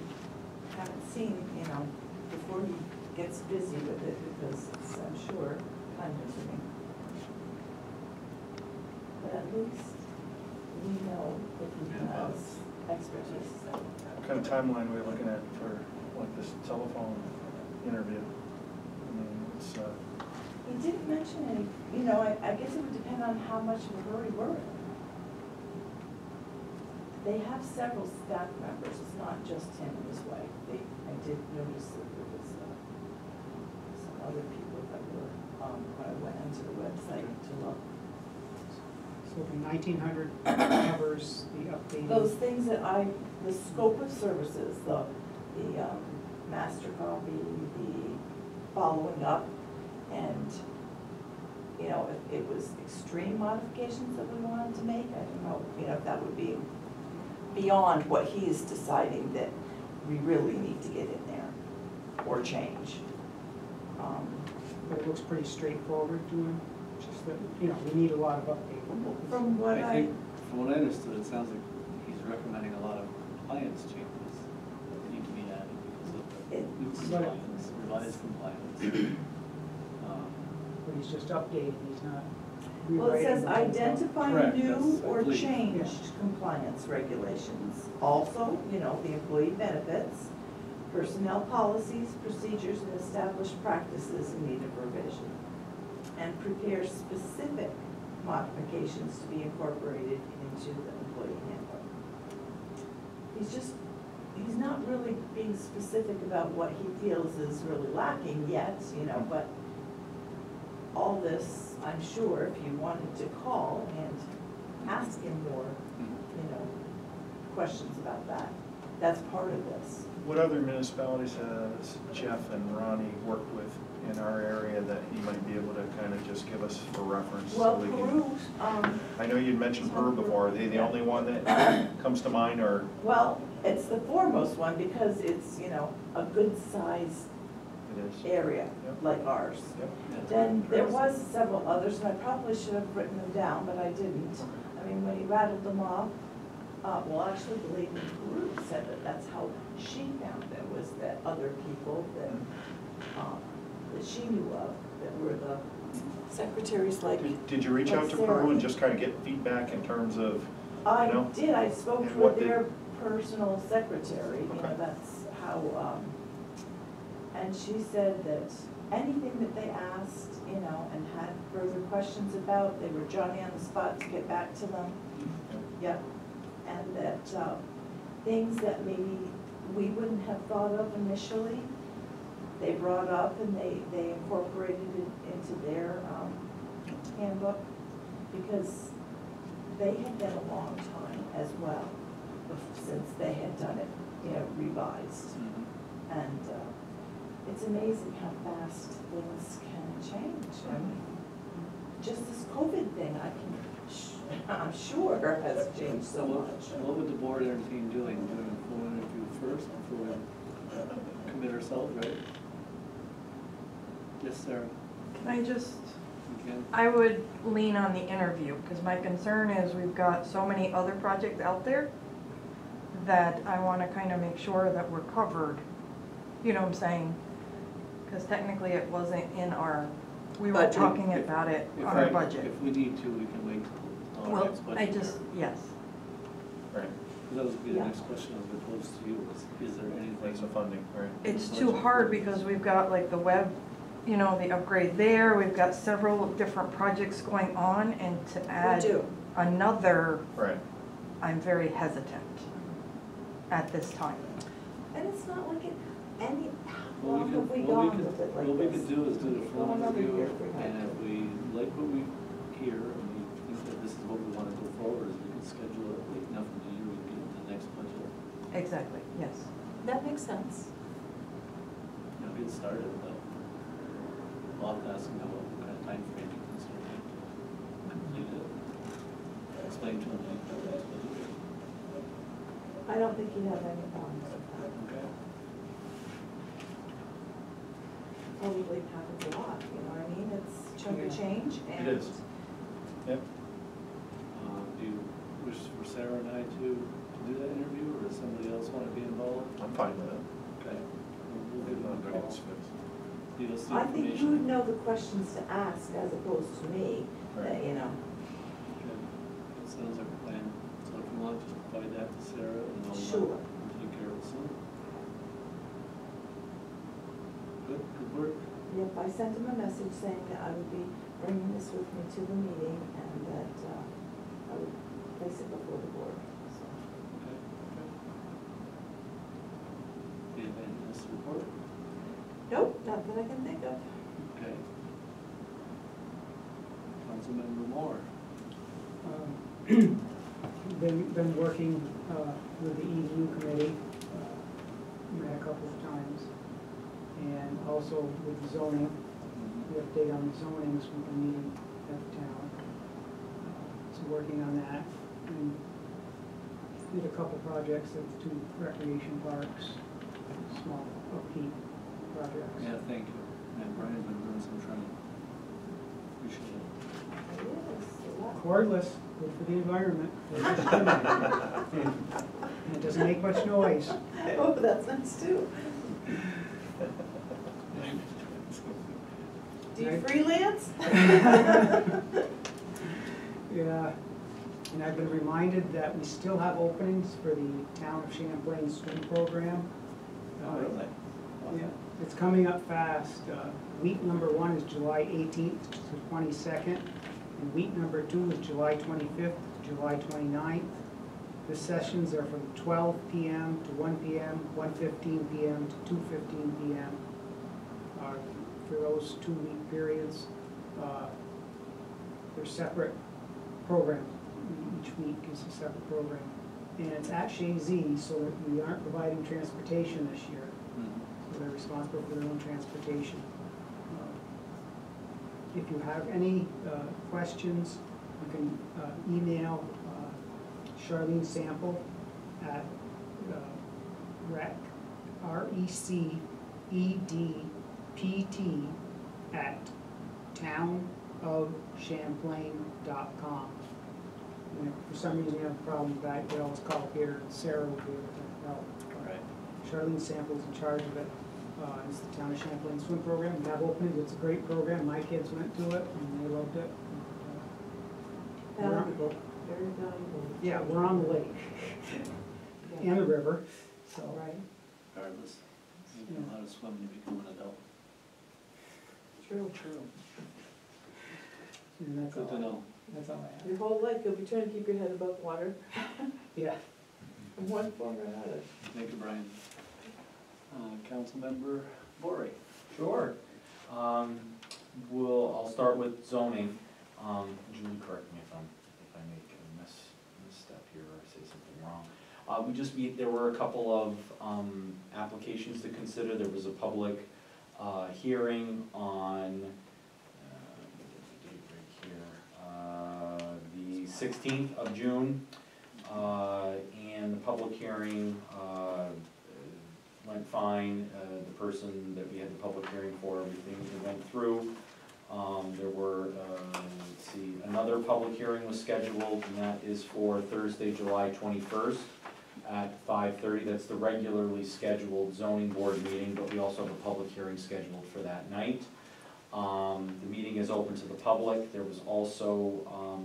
Speaker 9: haven't seen, you know, before he gets busy with it, because it's, I'm sure, time consuming. But at least we know that he has expertise.
Speaker 6: What kind of timeline are we looking at for like this telephone interview? I mean, it's,
Speaker 9: He didn't mention any, you know, I guess it would depend on how much of a hurry we're in. They have several staff members, it's not just him and his wife. I did notice that there was some other people that were, when I went onto the website to look.
Speaker 3: So the 1,900 covers the updated.
Speaker 9: Those things that the scope of services, the master copy, the following up, and, you know, if it was extreme modifications that we wanted to make, I don't know, you know, if that would be beyond what he is deciding that we really need to get in there or change.
Speaker 3: But it looks pretty straightforward to him, just that, you know, we need a lot of updating.
Speaker 9: From what
Speaker 1: I think, from what I understood, it sounds like he's recommending a lot of compliance changes that need to be added because of the new compliance, revised compliance.
Speaker 3: But he's just updating, he's not
Speaker 9: Well, it says
Speaker 3: rewriting the whole thing.
Speaker 9: identify
Speaker 1: Correct,
Speaker 9: new
Speaker 1: that's, I
Speaker 9: or
Speaker 1: believe.
Speaker 9: changed compliance regulations. Also, you know, the employee benefits, personnel policies, procedures, and established practices in need of revision. And prepare specific modifications to be incorporated into the employee handbook. He's not really being specific about what he feels is really lacking yet, you know, but all this, I'm sure, if you wanted to call and ask him more, you know, questions about that, that's part of this.
Speaker 6: what other municipalities has Jeff and Ronnie worked with in our area that he might be able to kind of just give us for reference? so
Speaker 9: Well,
Speaker 6: we can-
Speaker 9: Peru,
Speaker 6: I know you'd mentioned Peru before. Are they the only one that comes to mind, or?
Speaker 9: well, it's the foremost one because it's, you know, a good size
Speaker 6: It is.
Speaker 9: area
Speaker 6: Yep.
Speaker 9: like ours.
Speaker 6: Yep.
Speaker 9: Then there was several others, and I probably should have written them down, but I didn't. I mean, when he rattled them off, well, actually, the lady in Peru said that that's how she found it, was that other people that she knew of, that were the secretaries like.
Speaker 6: Did you reach out to
Speaker 9: Sarah.
Speaker 6: Peru and just kind of get feedback in terms of,
Speaker 9: I
Speaker 6: you know?
Speaker 9: did, I spoke
Speaker 6: And
Speaker 9: with
Speaker 6: what
Speaker 9: their personal secretary, you know,
Speaker 6: Okay.
Speaker 9: that's how, and she said that anything that they asked, you know, and had further questions about, they were Johnny on the spot to get back to them. Yep, and that, things that maybe we wouldn't have thought of initially, they brought up and they incorporated it into their, handbook, because they had been a long time as well, since they had done it, you know, revised. And it's amazing how fast things can change. I mean, just this COVID thing, I'm sure has changed so much.
Speaker 1: What would the board entertain doing? Doing a full interview first before we commit ourselves, right? Yes, Sarah,
Speaker 2: Can I just,
Speaker 1: you can.
Speaker 2: I would lean on the interview, because my concern is we've got so many other projects out there that I want to kind of make sure that we're covered, you know what I'm saying? Because technically it wasn't in our, we were
Speaker 9: Budget.
Speaker 2: talking about it on our budget.
Speaker 1: If we need to, we can wait till our
Speaker 2: Well,
Speaker 1: next budget.
Speaker 2: I just, yes.
Speaker 6: Right.
Speaker 1: That was be the
Speaker 9: Yeah.
Speaker 1: next question I was gonna pose to you, is there anything?
Speaker 6: Rates of funding, right?
Speaker 2: It's too hard because we've got like the web, you know, the upgrade there, we've got several different projects going on, and to
Speaker 9: We
Speaker 2: add
Speaker 9: do.
Speaker 2: another,
Speaker 6: Right.
Speaker 2: I'm very hesitant at this time.
Speaker 9: And it's not like it, any, how
Speaker 1: What
Speaker 9: long
Speaker 1: we
Speaker 9: have we
Speaker 1: could, what we
Speaker 9: gone
Speaker 1: could,
Speaker 9: with it like
Speaker 1: what we
Speaker 9: this?
Speaker 1: could do is do the full
Speaker 9: Well, another
Speaker 1: interview,
Speaker 9: year if we had
Speaker 1: and
Speaker 9: to.
Speaker 1: if we like what we hear, and we think that this is what we wanna go forward, is we can schedule it late enough in the year, we can get into the next budget.
Speaker 2: Exactly, yes.
Speaker 9: That makes sense.
Speaker 1: You know, get started, but I'll have to ask him what kind of time frame you consider to complete it. Explain to him like the next budget.
Speaker 9: I don't think you'd have any problems with that.
Speaker 1: Okay.
Speaker 9: Probably happens a lot, you know what I mean? It's chunk of change and.
Speaker 6: It is. Yep.
Speaker 1: Do you wish for Sarah and I to do that interview, or does somebody else wanna be involved?
Speaker 6: I'm fine with it.
Speaker 1: Okay. We'll give them a
Speaker 6: Nobody
Speaker 1: call.
Speaker 6: else fits.
Speaker 1: Give us the
Speaker 9: I think you
Speaker 1: information.
Speaker 9: would know the questions to ask as opposed to me,
Speaker 6: Right.
Speaker 9: you know.
Speaker 1: Okay. That sounds like a plan. So if you want, just provide that to Sarah, and I'll
Speaker 9: Sure.
Speaker 1: take care of it soon. Good work.
Speaker 9: Yep, I sent him a message saying that I would be bringing this with me to the meeting and that I would place it before the board, so.
Speaker 1: Okay. Do you have anything else to report?
Speaker 9: Nope, not that I can think of.
Speaker 1: Okay. Councilmember Moore.
Speaker 3: Been working with the Edu Committee, met a couple of times, and also with the zoning. The update on the zoning is we've been meeting at the town. So working on that, and did a couple projects at the two recreation parks, small upkeep projects.
Speaker 1: Yeah, thank you. And Brian's been doing some training. Appreciate it.
Speaker 9: Yes, a lot.
Speaker 3: Cordless, good for the environment. And it doesn't make much noise.
Speaker 9: Oh, that's nice too. Do you freelance?
Speaker 3: Yeah, and I've been reminded that we still have openings for the Town of Champlain swim program.
Speaker 1: Oh, really?
Speaker 3: Yeah, it's coming up fast. Week number 1 is July 18th to 22nd, and week number 2 is July 25th to July 29th. The sessions are from 12 p.m. to 1 p.m., 1:15 p.m. to 2:15 p.m. For those 2-week periods. They're separate programs. Each week is a separate program. And it's at Shazy, so that we aren't providing transportation this year. So they're responsible for their own transportation. If you have any questions, you can email Charlene Sample at rec, RECEDPT at townofchamplain.com. And if for some reason you have a problem with that, you can always call here, and Sarah will be able to help.
Speaker 1: Right.
Speaker 3: Charlene Sample's in charge of it. It's the Town of Champlain Swim Program. We have openings. It's a great program. My kids went to it and they loved it.
Speaker 9: Valuable, very valuable.
Speaker 3: Yeah, we're on the lake and the river, so.
Speaker 9: Right,
Speaker 1: Regardless, you can know how to swim when you become an adult.
Speaker 9: true.
Speaker 3: And that's
Speaker 1: Good to
Speaker 3: all,
Speaker 1: know.
Speaker 3: that's all I have.
Speaker 9: Your whole life, you'll be trying to keep your head above water
Speaker 3: Yeah.
Speaker 9: from one form or another.
Speaker 1: Thank you, Brian. Councilmember Bory.
Speaker 4: Sure. I'll start with zoning. Julie, correct me if I make a misstep here or say something wrong. There were a couple of applications to consider. There was a public hearing on, the 16th of June, and the public hearing went fine. The person that we had the public hearing for, everything went through. There were, let's see, another public hearing was scheduled, and that is for Thursday, July 21st at 5:30. That's the regularly scheduled zoning board meeting, but we also have a public hearing scheduled for that night. The meeting is open to the public. There was also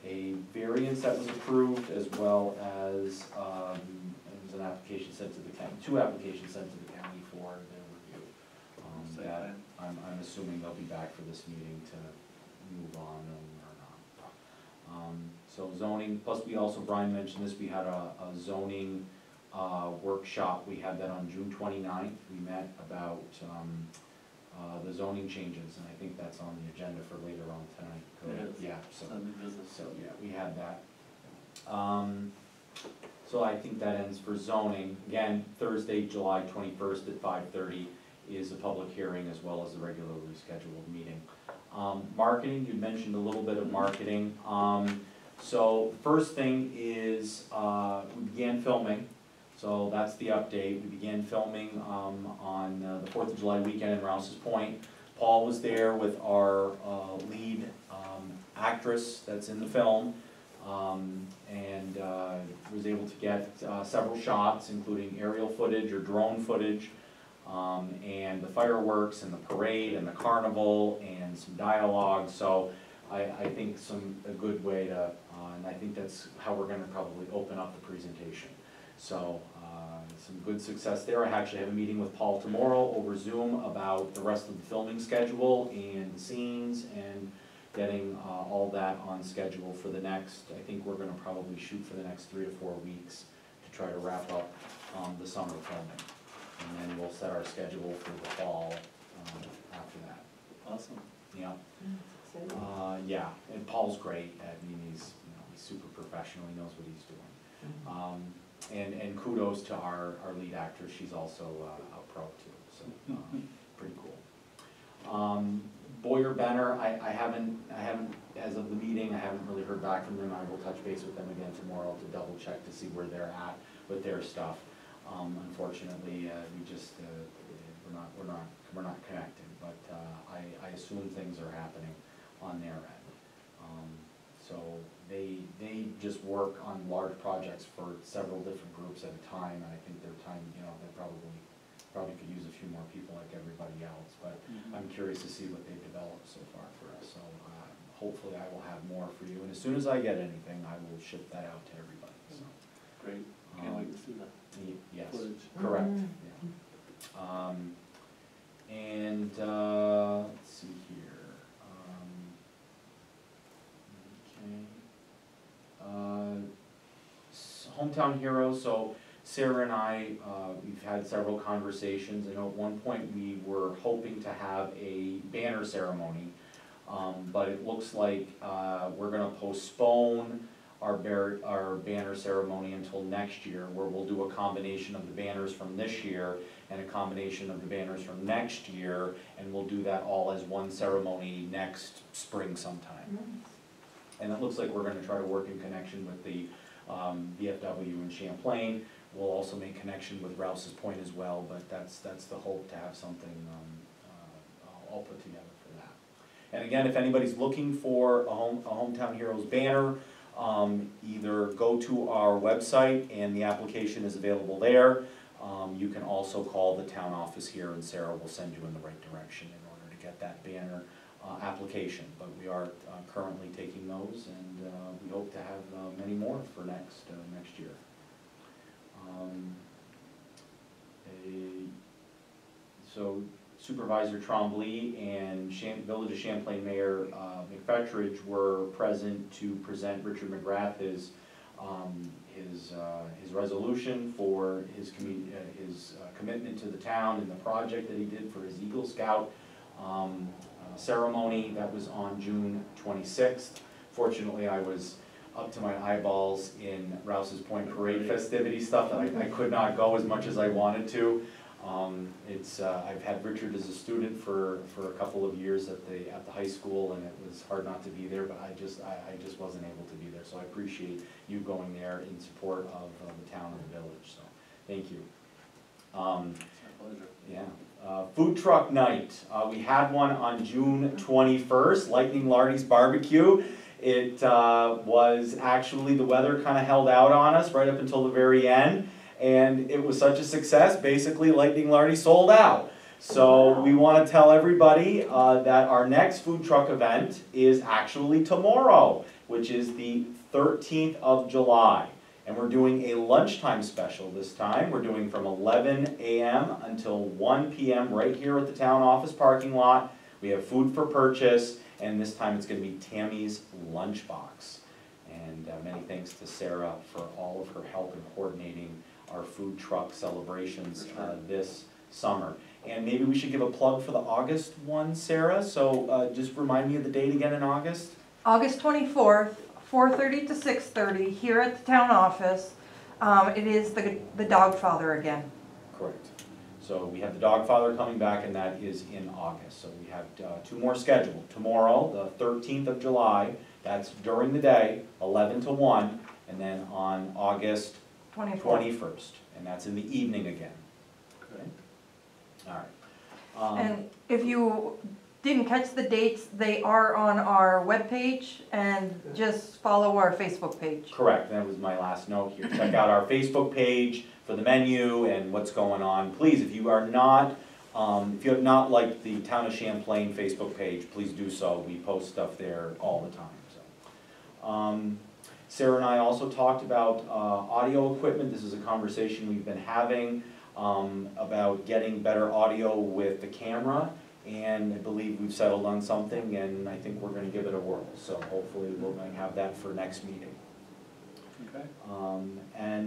Speaker 4: a variance that was approved, as well as it was an application sent to the county, 2 applications sent to the county for their review. That I'm assuming they'll be back for this meeting to move on or not. So zoning, plus we also, Brian mentioned this, we had a zoning workshop. We had that on June 29th. We met about the zoning changes, and I think that's on the agenda for later on tonight. Correct? Yeah, so yeah, we had that. So I think that ends for zoning. Again, Thursday, July 21st at 5:30 is a public hearing, as well as the regularly scheduled meeting. Marketing, you mentioned a little bit of marketing. So the first thing is we began filming. So that's the update. We began filming on the 4th of July weekend in Rouse's Point. Paul was there with our lead actress that's in the film, and was able to get several shots, including aerial footage or drone footage, and the fireworks and the parade and the carnival and some dialogue. So I think a good way to, and I think that's how we're gonna probably open up the presentation. So some good success there. I actually have a meeting with Paul tomorrow over Zoom about the rest of the filming schedule and the scenes, and getting all that on schedule for the next, I think we're gonna probably shoot for the next 3 to 4 weeks to try to wrap up the summer filming. And then we'll set our schedule for the fall after that.
Speaker 1: Awesome.
Speaker 4: Yeah. Yeah, and Paul's great. I mean, he's super professional. He knows what he's doing. And kudos to our lead actress. She's also a pro too, so pretty cool. Boyer Benner, I haven't, as of the meeting, I haven't really heard back from them. I will touch base with them again tomorrow to double check to see where they're at with their stuff. Unfortunately, we just, we're not connected, but I assume things are happening on their end. So they just work on large projects for several different groups at a time, and I think their time, they probably could use a few more people like everybody else, but I'm curious to see what they've developed so far for us. So hopefully I will have more for you, and as soon as I get anything, I will ship that out to everybody. So
Speaker 1: Great, can't wait to see that.
Speaker 4: Yes,
Speaker 1: footage.
Speaker 4: correct, yeah. And let's see here. Hometown Heroes, so Sarah and I, we've had several conversations. I know at one point we were hoping to have a banner ceremony, but it looks like we're gonna postpone our banner ceremony until next year, where we'll do a combination of the banners from this year and a combination of the banners from next year, and we'll do that all as one ceremony next spring sometime. And it looks like we're gonna try to work in connection with the VFW in Champlain. We'll also make connection with Rouse's Point as well, but that's the hope, to have something all put together for that. And again, if anybody's looking for a Hometown Heroes banner, either go to our website and the application is available there. You can also call the town office here, and Sarah will send you in the right direction in order to get that banner application. But we are currently taking those, and we hope to have many more for next year. So Supervisor Trombley and Village of Champlain Mayor McFetridge were present to present Richard McGrath his resolution for his commitment to the town and the project that he did for his Eagle Scout ceremony. That was on June 26th. Fortunately, I was up to my eyeballs in Rouse's Point Parade festivity stuff that I could not go as much as I wanted to. I've had Richard as a student for a couple of years at the high school, and it was hard not to be there, but I just wasn't able to be there. So I appreciate you going there in support of the town and the village, so thank you. Yeah. Food truck night. We had one on June 21st, Lightning Lardy's Barbecue. It was actually, the weather kind of held out on us right up until the very end. And it was such a success, basically Lightning Lardy sold out. So we want to tell everybody that our next food truck event is actually tomorrow, which is the 13th of July. And we're doing a lunchtime special this time. We're doing from 11 a.m. until 1 p.m. right here at the town office parking lot. We have food for purchase, and this time it's going to be Tammy's Lunchbox. And many thanks to Sarah for all of her help in coordinating our food truck celebrations this summer. And maybe we should give a plug for the August one, Sarah. So just remind me of the date again in August.
Speaker 2: August 24th, 4:30 to 6:30 here at the town office. It is the Dogfather again.
Speaker 4: Correct. So we have the Dogfather coming back, and that is in August. So we have 2 more scheduled. Tomorrow, the 13th of July, that's during the day, 11 to 1, and then on August 21st, and that's in the evening again. Okay. All right.
Speaker 2: And if you didn't catch the dates, they are on our webpage, and just follow our Facebook page.
Speaker 4: Correct, that was my last note here. Check out our Facebook page for the menu and what's going on. Please, if you are not, if you have not liked the Town of Champlain Facebook page, please do so. We post stuff there all the time. So. Sarah and I also talked about audio equipment. This is a conversation we've been having about getting better audio with the camera, and I believe we've settled on something, and I think we're going to give it a whirl. So hopefully we're going to have that for next meeting.
Speaker 1: Okay.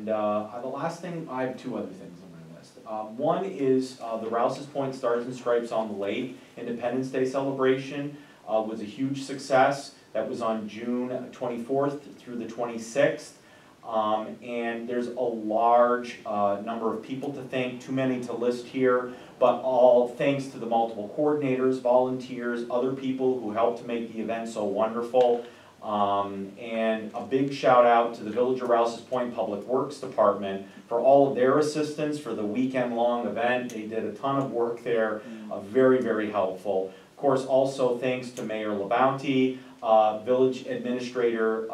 Speaker 4: The last thing, I have 2 other things on my list. One is the Rouse's Point Stars and Stripes on the Lake Independence Day celebration was a huge success. That was on June 24th through the 26th. And there's a large number of people to thank, too many to list here, but all thanks to the multiple coordinators, volunteers, other people who helped to make the event so wonderful. And a big shout out to the Village of Rouse's Point Public Works Department for all of their assistance for the weekend-long event. They did a ton of work there, very, very helpful. Of course, also thanks to Mayor LaBounty, Village Administrator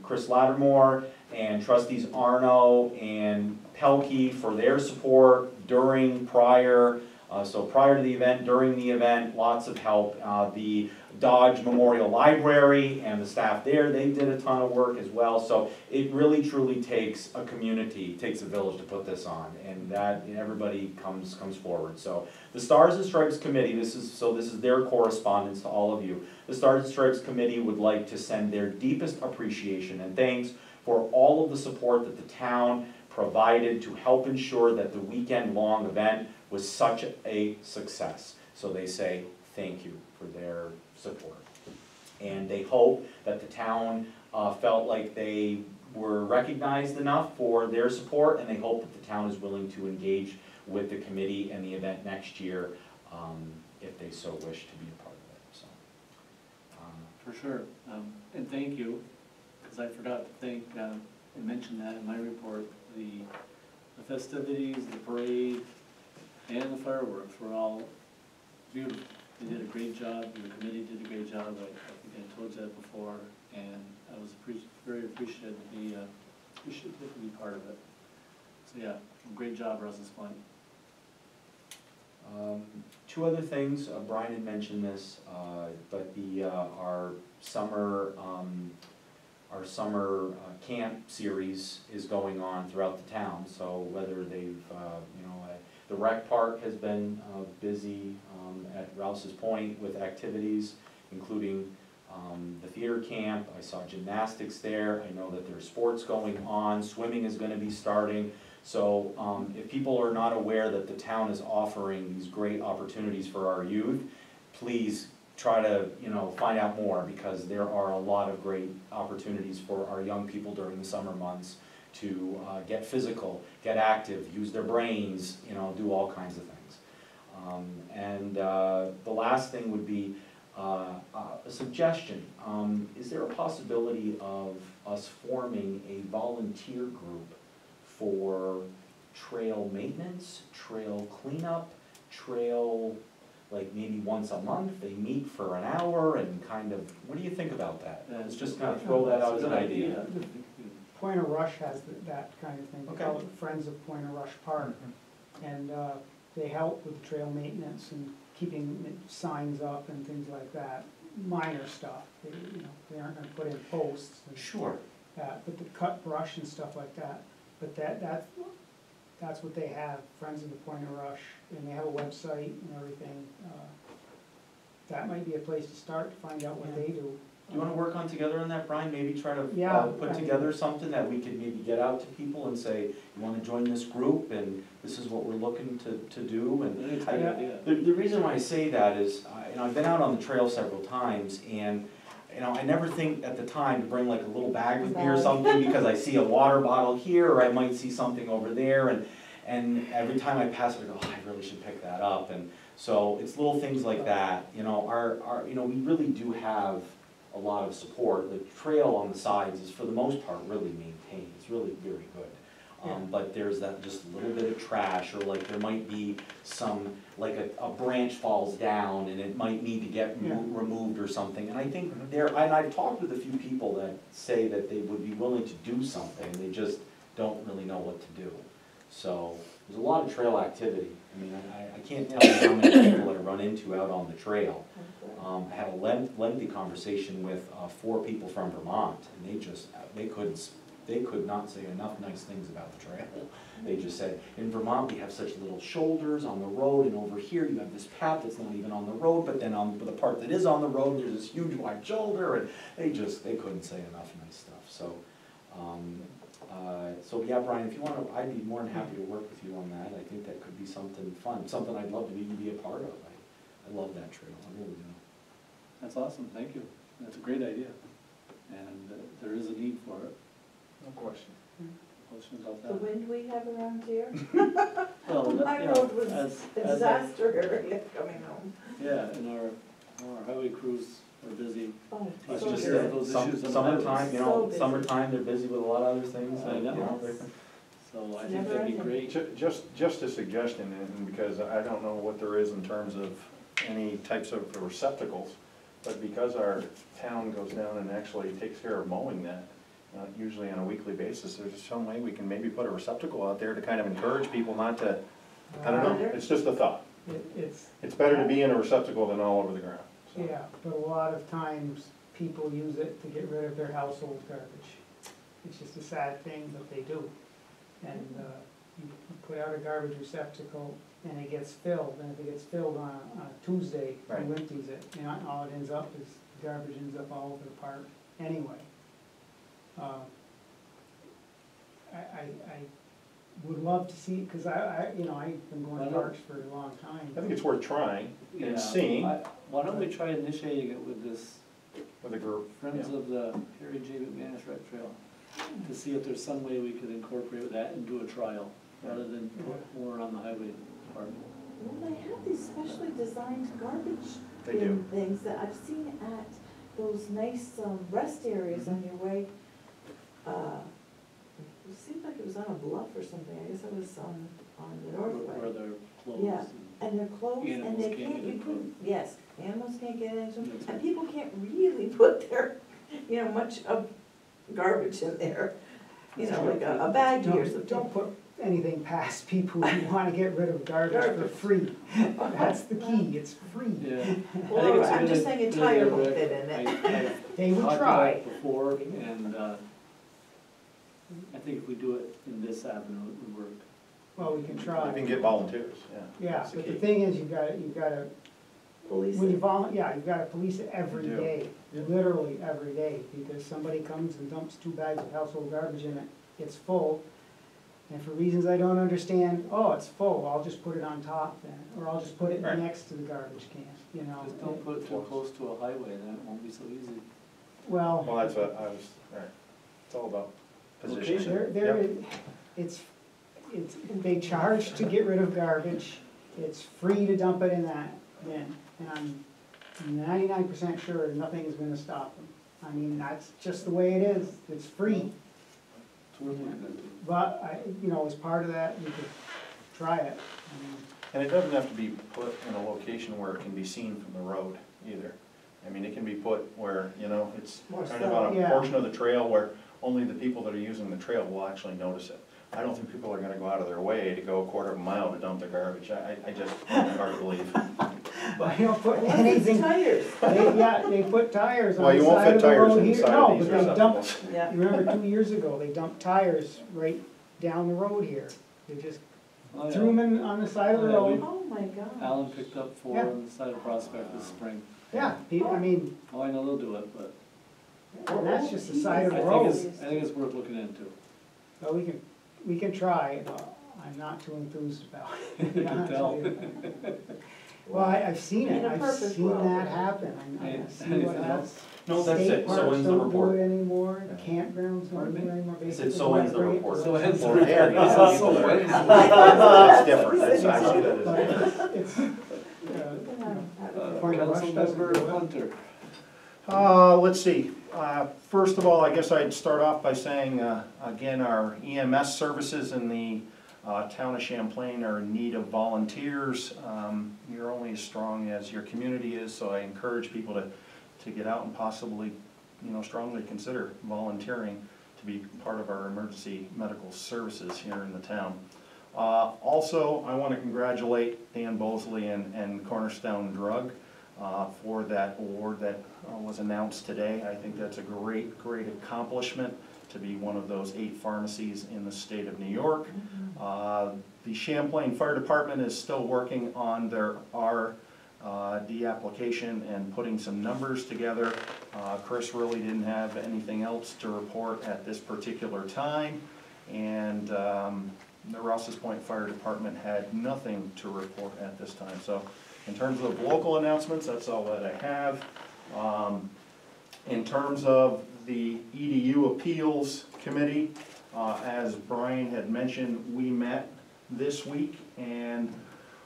Speaker 4: Chris Lattimore, and Trustees Arno and Pelkey for their support during, prior to the event, during the event, lots of help. The Dodge Memorial Library and the staff there, they did a ton of work as well. So it really truly takes a community, takes a village to put this on, and that everybody comes forward. So the Stars and Stripes Committee, this is their correspondence to all of you. The Stars and Stripes Committee would like to send their deepest appreciation and thanks for all of the support that the town provided to help ensure that the weekend-long event was such a success. So they say thank you for their support. And they hope that the town felt like they were recognized enough for their support, and they hope that the town is willing to engage with the committee and the event next year if they so wish to be a part of it. So,
Speaker 1: For sure, and thank you, because I forgot to thank and mention that in my report. The festivities, the parade, and the fireworks were all beautiful. They did a great job, the committee did a great job, I think I told you that before, and I was very appreciative to be part of it. So yeah, great job, Rouse's Point.
Speaker 4: 2 other things, Brian had mentioned this, but our summer camp series is going on throughout the town. So whether they've, the rec park has been busy at Rouse's Point with activities, including the theater camp. I saw gymnastics there. I know that there's sports going on. Swimming is going to be starting. So if people are not aware that the town is offering these great opportunities for our youth, please try to, find out more, because there are a lot of great opportunities for our young people during the summer months to get physical, get active, use their brains, do all kinds of things. And the last thing would be a suggestion. Is there a possibility of us forming a volunteer group for trail maintenance, trail cleanup, trail, like maybe once a month, they meet for an hour and kind of, what do you think about that? Let's just kind of throw that out as an idea.
Speaker 3: Pointer Rush has that kind of thing, they call
Speaker 4: Okay.
Speaker 3: it Friends of Pointer Rush Park. And they help with trail maintenance and keeping signs up and things like that, minor stuff. They aren't gonna put in posts and
Speaker 4: Sure.
Speaker 3: that, but to cut brush and stuff like that. But that's what they have, Friends of the Pointer Rush, and they have a website and everything. That might be a place to start, to find out what they do.
Speaker 4: Do you wanna work on together on that, Brian? Maybe try to
Speaker 3: Yeah,
Speaker 4: put
Speaker 3: I mean-
Speaker 4: together something that we could maybe get out to people and say, you wanna join this group and this is what we're looking to do, and the reason why I say that is, I've been out on the trail several times, and I never think at the time to bring like a little bag with me or something, because I see a water bottle here, or I might see something over there, and every time I pass it, I go, oh, I really should pick that up. And so it's little things like that, we really do have a lot of support. The trail on the sides is for the most part really maintained, it's really very good. But there's that just a little bit of trash, or like there might be some, like a branch falls down and it might need to get removed or something. And I think and I've talked with a few people that say that they would be willing to do something, they just don't really know what to do. So there's a lot of trail activity. I mean, I can't tell you how many people I run into out on the trail. I had a lengthy conversation with 4 people from Vermont, and they could not say enough nice things about the trail. They just said, in Vermont, we have such little shoulders on the road, and over here you have this path that's not even on the road, but then on the part that is on the road, there's this huge wide shoulder, and they couldn't say enough nice stuff. So, yeah, Brian, if you want to, I'd be more than happy to work with you on that. I think that could be something fun, something I'd love to even be a part of. I love that trail, I really do.
Speaker 1: That's awesome, thank you. That's a great idea. And there is a need for it.
Speaker 5: No question.
Speaker 1: Questions about
Speaker 9: The
Speaker 1: that?
Speaker 9: wind we have around here,
Speaker 1: Well,
Speaker 9: my road was a disaster area coming home.
Speaker 1: Yeah, and our highway crews are busy.
Speaker 9: Oh,
Speaker 4: It's
Speaker 9: so
Speaker 4: just
Speaker 9: good.
Speaker 1: that those issues on the
Speaker 4: summertime,
Speaker 9: So busy.
Speaker 4: summertime, they're busy with a lot of other things.
Speaker 1: I know.
Speaker 9: Yes.
Speaker 1: So I
Speaker 9: It's
Speaker 1: think
Speaker 9: never
Speaker 1: that'd be
Speaker 9: ending.
Speaker 1: great.
Speaker 6: Just a suggestion, and because I don't know what there is in terms of any types of receptacles, but because our town goes down and actually takes care of mowing that, usually on a weekly basis, there's some way we can maybe put a receptacle out there to kind of encourage people not to, I don't know, it's just a thought. It's better to be in a receptacle than all over the ground. So.
Speaker 3: Yeah, but a lot of times people use it to get rid of their household garbage. It's just a sad thing, but they do. And you put out a garbage receptacle and it gets filled, and if it gets filled on a Tuesday,
Speaker 6: Right.
Speaker 3: who empties it? All it ends up is, garbage ends up all over the park anyway. I would love to see, because I've been going to parks for a long time.
Speaker 6: I think it's worth trying
Speaker 1: Yeah,
Speaker 6: and seeing
Speaker 1: Why don't we try initiating it with this
Speaker 6: with a group.
Speaker 1: Friends of the Harry J. McManus Red Trail, to see if there's some way we could incorporate that and do a trial, rather than put more on the highway department.
Speaker 9: Well, they have these specially designed garbage
Speaker 6: They
Speaker 9: bin
Speaker 6: do.
Speaker 9: things that I've seen at those nice rest areas on your way. It seemed like it was on a bluff or something, I guess it was on the
Speaker 1: Where
Speaker 9: Northway.
Speaker 1: they're closed.
Speaker 9: Yeah. And they're closed, and
Speaker 1: Animals
Speaker 9: they
Speaker 1: can't
Speaker 9: can't,
Speaker 1: get
Speaker 9: you
Speaker 1: into
Speaker 9: couldn't, yes, animals can't get into them,
Speaker 1: That's
Speaker 9: and
Speaker 1: right.
Speaker 9: people can't really put their, much of garbage in there. Like a baggie or
Speaker 3: Don't
Speaker 9: something.
Speaker 3: put anything past people who want to get rid of garbage for
Speaker 9: Garbage.
Speaker 3: free. That's the key, it's free.
Speaker 1: Yeah. I think
Speaker 9: Well,
Speaker 1: it's a
Speaker 9: I'm
Speaker 1: good
Speaker 9: just saying a
Speaker 1: idea,
Speaker 9: tire will
Speaker 1: Rick.
Speaker 9: fit in it.
Speaker 3: They would
Speaker 1: Talked
Speaker 3: try.
Speaker 1: about it before, and I think if we do it in this avenue, it would work.
Speaker 3: Well, we can
Speaker 6: You
Speaker 3: try.
Speaker 6: can get volunteers, yeah.
Speaker 3: Yeah,
Speaker 6: That's
Speaker 3: but the
Speaker 6: key.
Speaker 3: thing is, you've gotta,
Speaker 9: Police
Speaker 3: when you
Speaker 9: it.
Speaker 3: you've gotta police it every
Speaker 6: You do.
Speaker 3: day, literally every day, because somebody comes and dumps 2 bags of household garbage in it, it's full, And for reasons I don't understand, oh, it's full, I'll just put it on top then, or I'll just put it
Speaker 6: Right.
Speaker 3: next to the garbage can, you know?
Speaker 1: Just don't put it too close to a highway, then it won't be so easy.
Speaker 3: Well,
Speaker 6: Well, that's what I was, all right, it's all about positioning.
Speaker 1: Location.
Speaker 3: it's, they charge to get rid of garbage, it's free to dump it in that bin, and I'm 99% sure nothing is gonna stop them. I mean, that's just the way it is, it's free,
Speaker 1: It's worth looking into.
Speaker 3: but as part of that, we could try it. I mean,
Speaker 6: And it doesn't have to be put in a location where it can be seen from the road either. I mean, it can be put where, it's kind of on a
Speaker 3: Yeah.
Speaker 6: portion of the trail where only the people that are using the trail will actually notice it. I don't think people are gonna go out of their way to go a quarter of a mile to dump their garbage. I just find it hard to believe.
Speaker 3: I don't put
Speaker 9: What's
Speaker 3: anything,
Speaker 9: tires?
Speaker 3: they put tires
Speaker 6: Well,
Speaker 3: on
Speaker 6: you
Speaker 3: the
Speaker 6: won't
Speaker 3: side
Speaker 6: fit
Speaker 3: of the
Speaker 6: tires
Speaker 3: road here.
Speaker 6: inside
Speaker 3: No,
Speaker 6: of these
Speaker 3: but they dumped,
Speaker 6: receptacles.
Speaker 9: Yeah.
Speaker 3: you remember 2 years ago, they dumped tires right down the road here. They just
Speaker 1: Oh, yeah.
Speaker 3: threw them in on the side of the
Speaker 1: Oh, yeah,
Speaker 3: road.
Speaker 9: Oh, my God.
Speaker 1: Alan picked up 4
Speaker 3: Yeah.
Speaker 1: on the side of Prospect this spring.
Speaker 3: Yeah, I mean,
Speaker 1: Oh, I know they'll do it, but
Speaker 3: and that's just the side of
Speaker 1: I
Speaker 3: the
Speaker 1: think
Speaker 3: road.
Speaker 1: I think it's worth looking into.
Speaker 3: But we can try, I'm not too enthused about it, to be
Speaker 1: You can
Speaker 3: honest
Speaker 1: tell.
Speaker 3: with you. Well, I've seen
Speaker 9: In
Speaker 3: it,
Speaker 9: a
Speaker 3: I've
Speaker 9: perfect
Speaker 3: seen
Speaker 9: world.
Speaker 3: that happen, I
Speaker 1: Any-
Speaker 3: see
Speaker 1: anything
Speaker 3: what happens.
Speaker 1: else?
Speaker 4: No, that's
Speaker 3: State
Speaker 4: it, so
Speaker 3: parks
Speaker 4: ends the
Speaker 3: don't do
Speaker 4: report.
Speaker 3: it anymore,
Speaker 4: Yeah.
Speaker 3: campgrounds don't
Speaker 1: Pardon
Speaker 3: do it
Speaker 1: me?
Speaker 3: anymore,
Speaker 4: I said,
Speaker 3: basically.
Speaker 4: so ends the
Speaker 3: great.
Speaker 4: report.
Speaker 1: So ends the
Speaker 6: Well, there,
Speaker 1: report.
Speaker 6: yeah.
Speaker 1: So ends the
Speaker 6: That's different, I see that
Speaker 3: But
Speaker 6: as.
Speaker 3: it's,
Speaker 1: report.
Speaker 3: Point of Rush doesn't do
Speaker 1: Councilmember
Speaker 3: it.
Speaker 1: Hunter.
Speaker 6: Let's see, first of all, I guess I'd start off by saying, again, our EMS services in the town of Champlain are in need of volunteers. You're only as strong as your community is, so I encourage people to get out and possibly, strongly consider volunteering to be part of our emergency medical services here in the town. Also, I want to congratulate Dan Bosley and Cornerstone Drug for that award that was announced today. I think that's a great accomplishment to be one of those 8 pharmacies in the state of New York. The Champlain Fire Department is still working on their RD application and putting some numbers together. Chris really didn't have anything else to report at this particular time, and the Rouse's Point Fire Department had nothing to report at this time. So in terms of local announcements, that's all that I have. In terms of the Edu Appeals Committee, as Brian had mentioned, we met this week and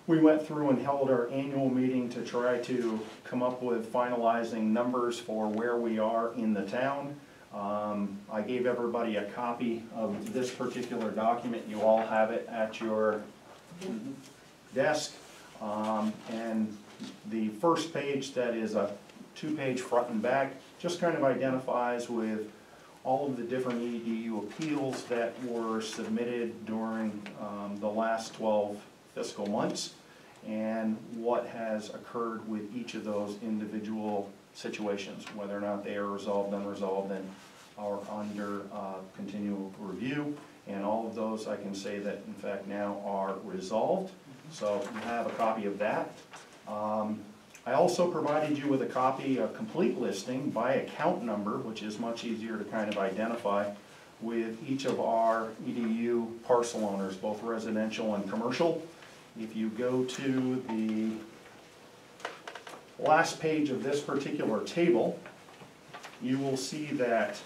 Speaker 6: we went through and held our annual meeting to try to come up with finalizing numbers for where we are in the town. I gave everybody a copy of this particular document. You all have it at your desk. And the first page, that is a 2-page front and back, just kind of identifies with all of the different EDU appeals that were submitted during the last 12 fiscal months and what has occurred with each of those individual situations, whether or not they are resolved, unresolved, and are under continual review. And all of those, I can say that in fact now are resolved. So you have a copy of that. I also provided you with a copy, a complete listing by account number, which is much easier to kind of identify, with each of our EDU parcel owners, both residential and commercial. If you go to the last page of this particular table, you will see that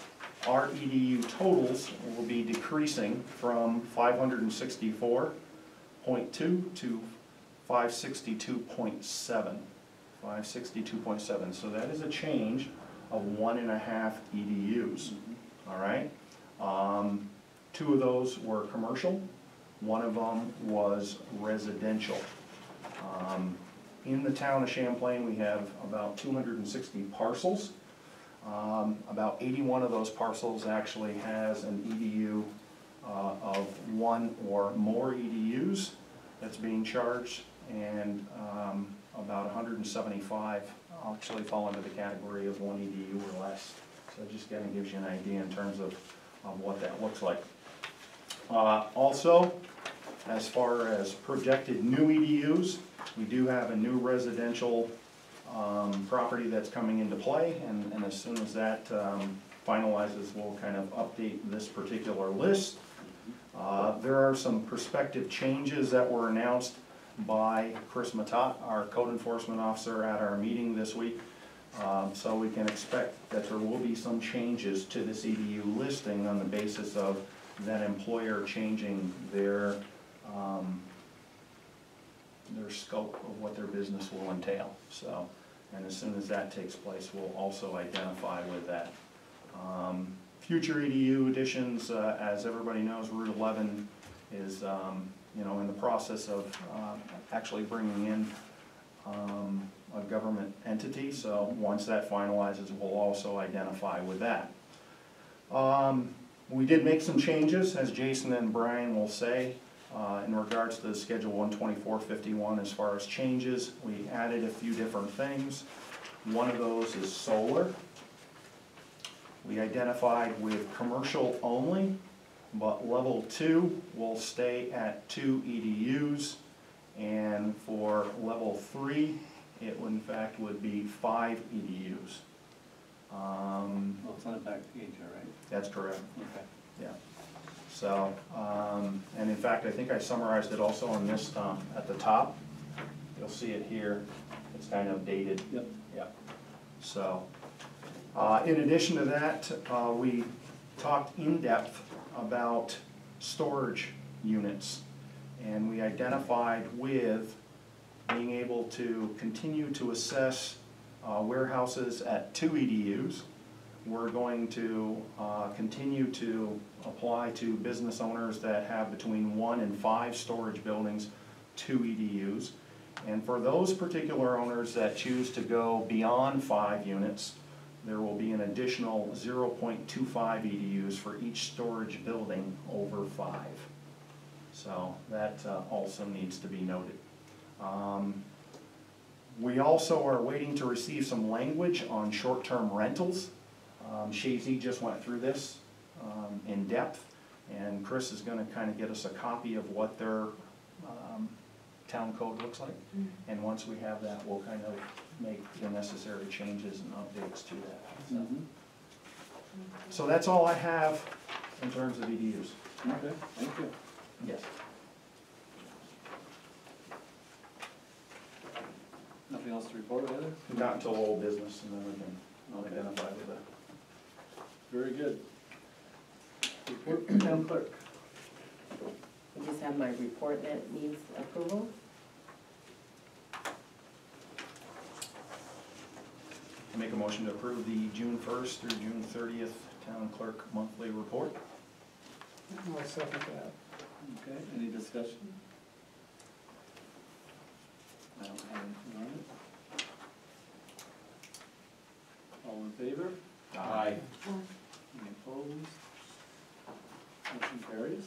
Speaker 6: our EDU totals will be decreasing from 564.2 to 562.7. 562.7, so that is a change of 1.5 EDUs, all right? 2 of those were commercial, 1 of them was residential. In the town of Champlain, we have about 260 parcels. About 81 of those parcels actually has an EDU of 1 or more EDUs that's being charged, and about 175 actually fall into the category of 1 EDU or less. So it just kind of gives you an idea in terms of what that looks like. Also, as far as projected new EDUs, we do have a new residential property that's coming into play, and as soon as that finalizes, we'll kind of update this particular list. There are some prospective changes that were announced by Chris Matat, our code enforcement officer, at our meeting this week. So we can expect that there will be some changes to this EDU listing on the basis of that employer changing their scope of what their business will entail. So, and as soon as that takes place, we'll also identify with that. Future EDU additions, as everybody knows, Route 11 is, in the process of actually bringing in a government entity. So once that finalizes, we'll also identify with that. We did make some changes, as Jason and Brian will say, in regards to the Schedule 12451 as far as changes. We added a few different things. One of those is solar. We identified with commercial only, but level 2 will stay at 2 EDUs, and for level 3, it in fact would be 5 EDUs.
Speaker 1: Well, it's on the back page, all right?
Speaker 6: That's correct.
Speaker 1: Okay.
Speaker 6: Yeah. So, and in fact, I think I summarized it also on this, at the top. You'll see it here. It's kind of dated.
Speaker 1: Yep.
Speaker 6: Yeah. So, in addition to that, we talked in depth about storage units. And we identified with being able to continue to assess warehouses at 2 EDUs. We're going to continue to apply to business owners that have between 1 and 5 storage buildings, 2 EDUs. And for those particular owners that choose to go beyond 5 units, there will be an additional 0.25 EDUs for each storage building over 5. So that also needs to be noted. We also are waiting to receive some language on short-term rentals. Shazy just went through this in depth, and Chris is going to kind of get us a copy of what their town code looks like. And once we have that, we'll kind of make the necessary changes and updates to that. So, so that's all I have in terms of EDUs.
Speaker 1: Okay, thank you.
Speaker 6: Yes.
Speaker 1: Nothing else to report, either?
Speaker 6: Not until old business, and then we can identify with that.
Speaker 1: Very good. Report from town clerk.
Speaker 7: We just have my report that needs approval.
Speaker 6: Make a motion to approve the June 1st through June 30th town clerk monthly report.
Speaker 3: I'll second that.
Speaker 1: Okay, any discussion? I don't have anything on it. All in favor?
Speaker 6: Aye.
Speaker 1: Any opposed? Motion carries.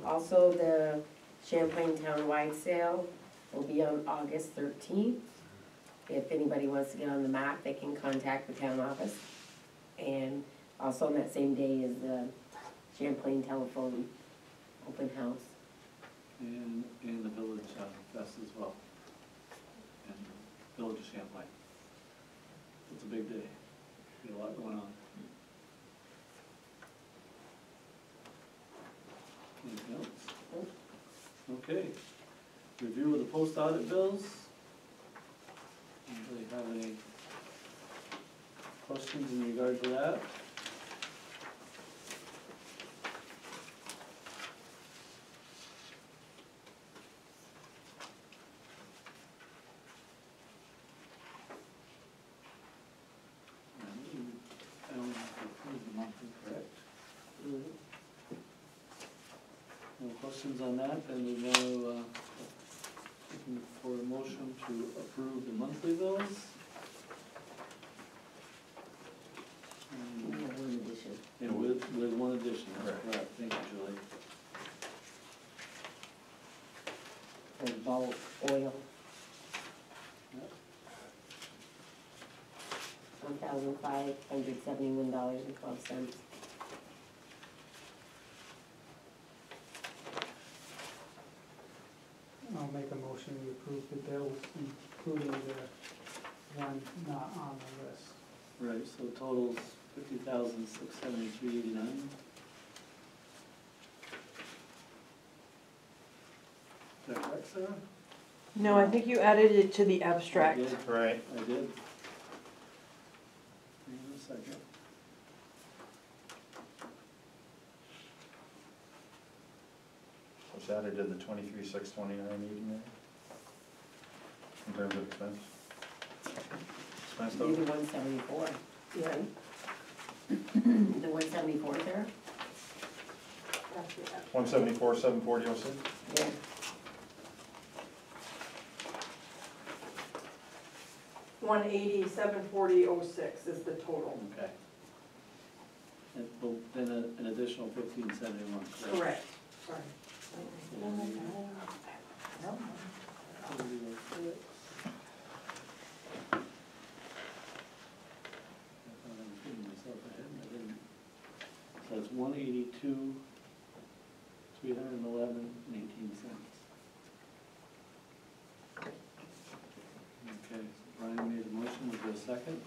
Speaker 7: Also, the Champlain Town-wide sale will be on August 13th. If anybody wants to get on the map, they can contact the town office. And also on that same day is the Champlain Telephone Open House.
Speaker 1: And the Village Fest as well. And Village of Champlain. It's a big day. Be a lot going on. Anything else? Okay. Review of the post audit bills. Anybody have any questions in regard to that? I don't have to approve the monthly, correct? No questions on that, then we want to, looking for a motion to approve the monthly bills.
Speaker 7: We have one addition.
Speaker 1: And with one addition, that's
Speaker 6: Correct.
Speaker 1: correct, thank you, Julie.
Speaker 7: For bulk oil. $1,571.12.
Speaker 3: I'll make a motion to approve the bills, including the one not on the list.
Speaker 1: Right, so totals $50,673.89. Sarah?
Speaker 2: No, I think you added it to the
Speaker 1: I
Speaker 2: abstract.
Speaker 1: did.
Speaker 6: Right.
Speaker 1: I did. Hang on a second.
Speaker 6: Was added to the 23,629 meeting there? In terms of expense? Expense though?
Speaker 7: Maybe 174.
Speaker 9: Yeah.
Speaker 7: The 174 there?
Speaker 6: 174, 740, 06?
Speaker 7: Yeah.
Speaker 2: $180,740.06 is the total.
Speaker 1: Okay. And then an additional 1571, correct?
Speaker 2: Correct. Sorry.
Speaker 1: So it's 182, 311.18. Okay, Brian made a motion, was there a second?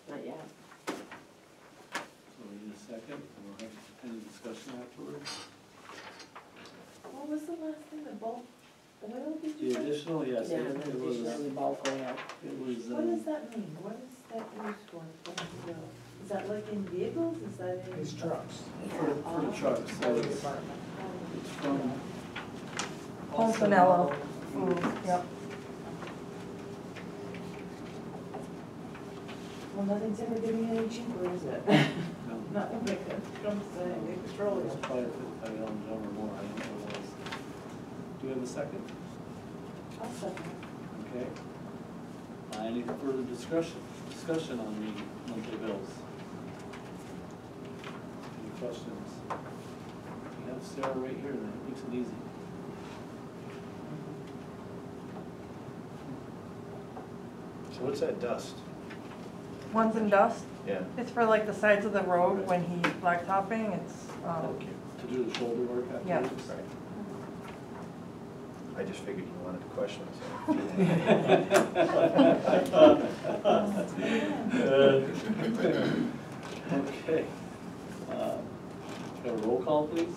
Speaker 7: Not yet.
Speaker 1: So we need a second, and we'll have any discussion afterwards.
Speaker 9: What was the last thing, the bulk oil, did
Speaker 1: The
Speaker 9: you say?
Speaker 1: additional, yes,
Speaker 7: Yeah,
Speaker 1: it
Speaker 7: the
Speaker 1: was,
Speaker 7: additional, the bulk oil.
Speaker 1: it was,
Speaker 9: What does that mean? What is that used for? Is that like in vehicles? Is that in?
Speaker 3: His trucks.
Speaker 1: for the trucks, so
Speaker 3: Highway
Speaker 1: it's
Speaker 3: department.
Speaker 1: it's from.
Speaker 2: Polsonella Foods, yep.
Speaker 9: Well, nothing's ever getting any cheaper, is it?
Speaker 1: No,
Speaker 9: Not when it comes to any
Speaker 1: it
Speaker 9: petroleum.
Speaker 1: was probably $55 or more, I don't know what it was. Do we have a second?
Speaker 9: I'll second.
Speaker 1: Okay. Any further discussion on the monthly bills? Any questions? We have Sarah right here, that makes it easy.
Speaker 6: So what's that dust?
Speaker 2: One's in dust.
Speaker 6: Yeah.
Speaker 2: It's for like the sides of the road when he's blacktopping. It's,
Speaker 1: To do the shoulder work after?
Speaker 2: Yeah.
Speaker 6: Right. I just figured you wanted to question
Speaker 1: Okay. Have a roll call, please?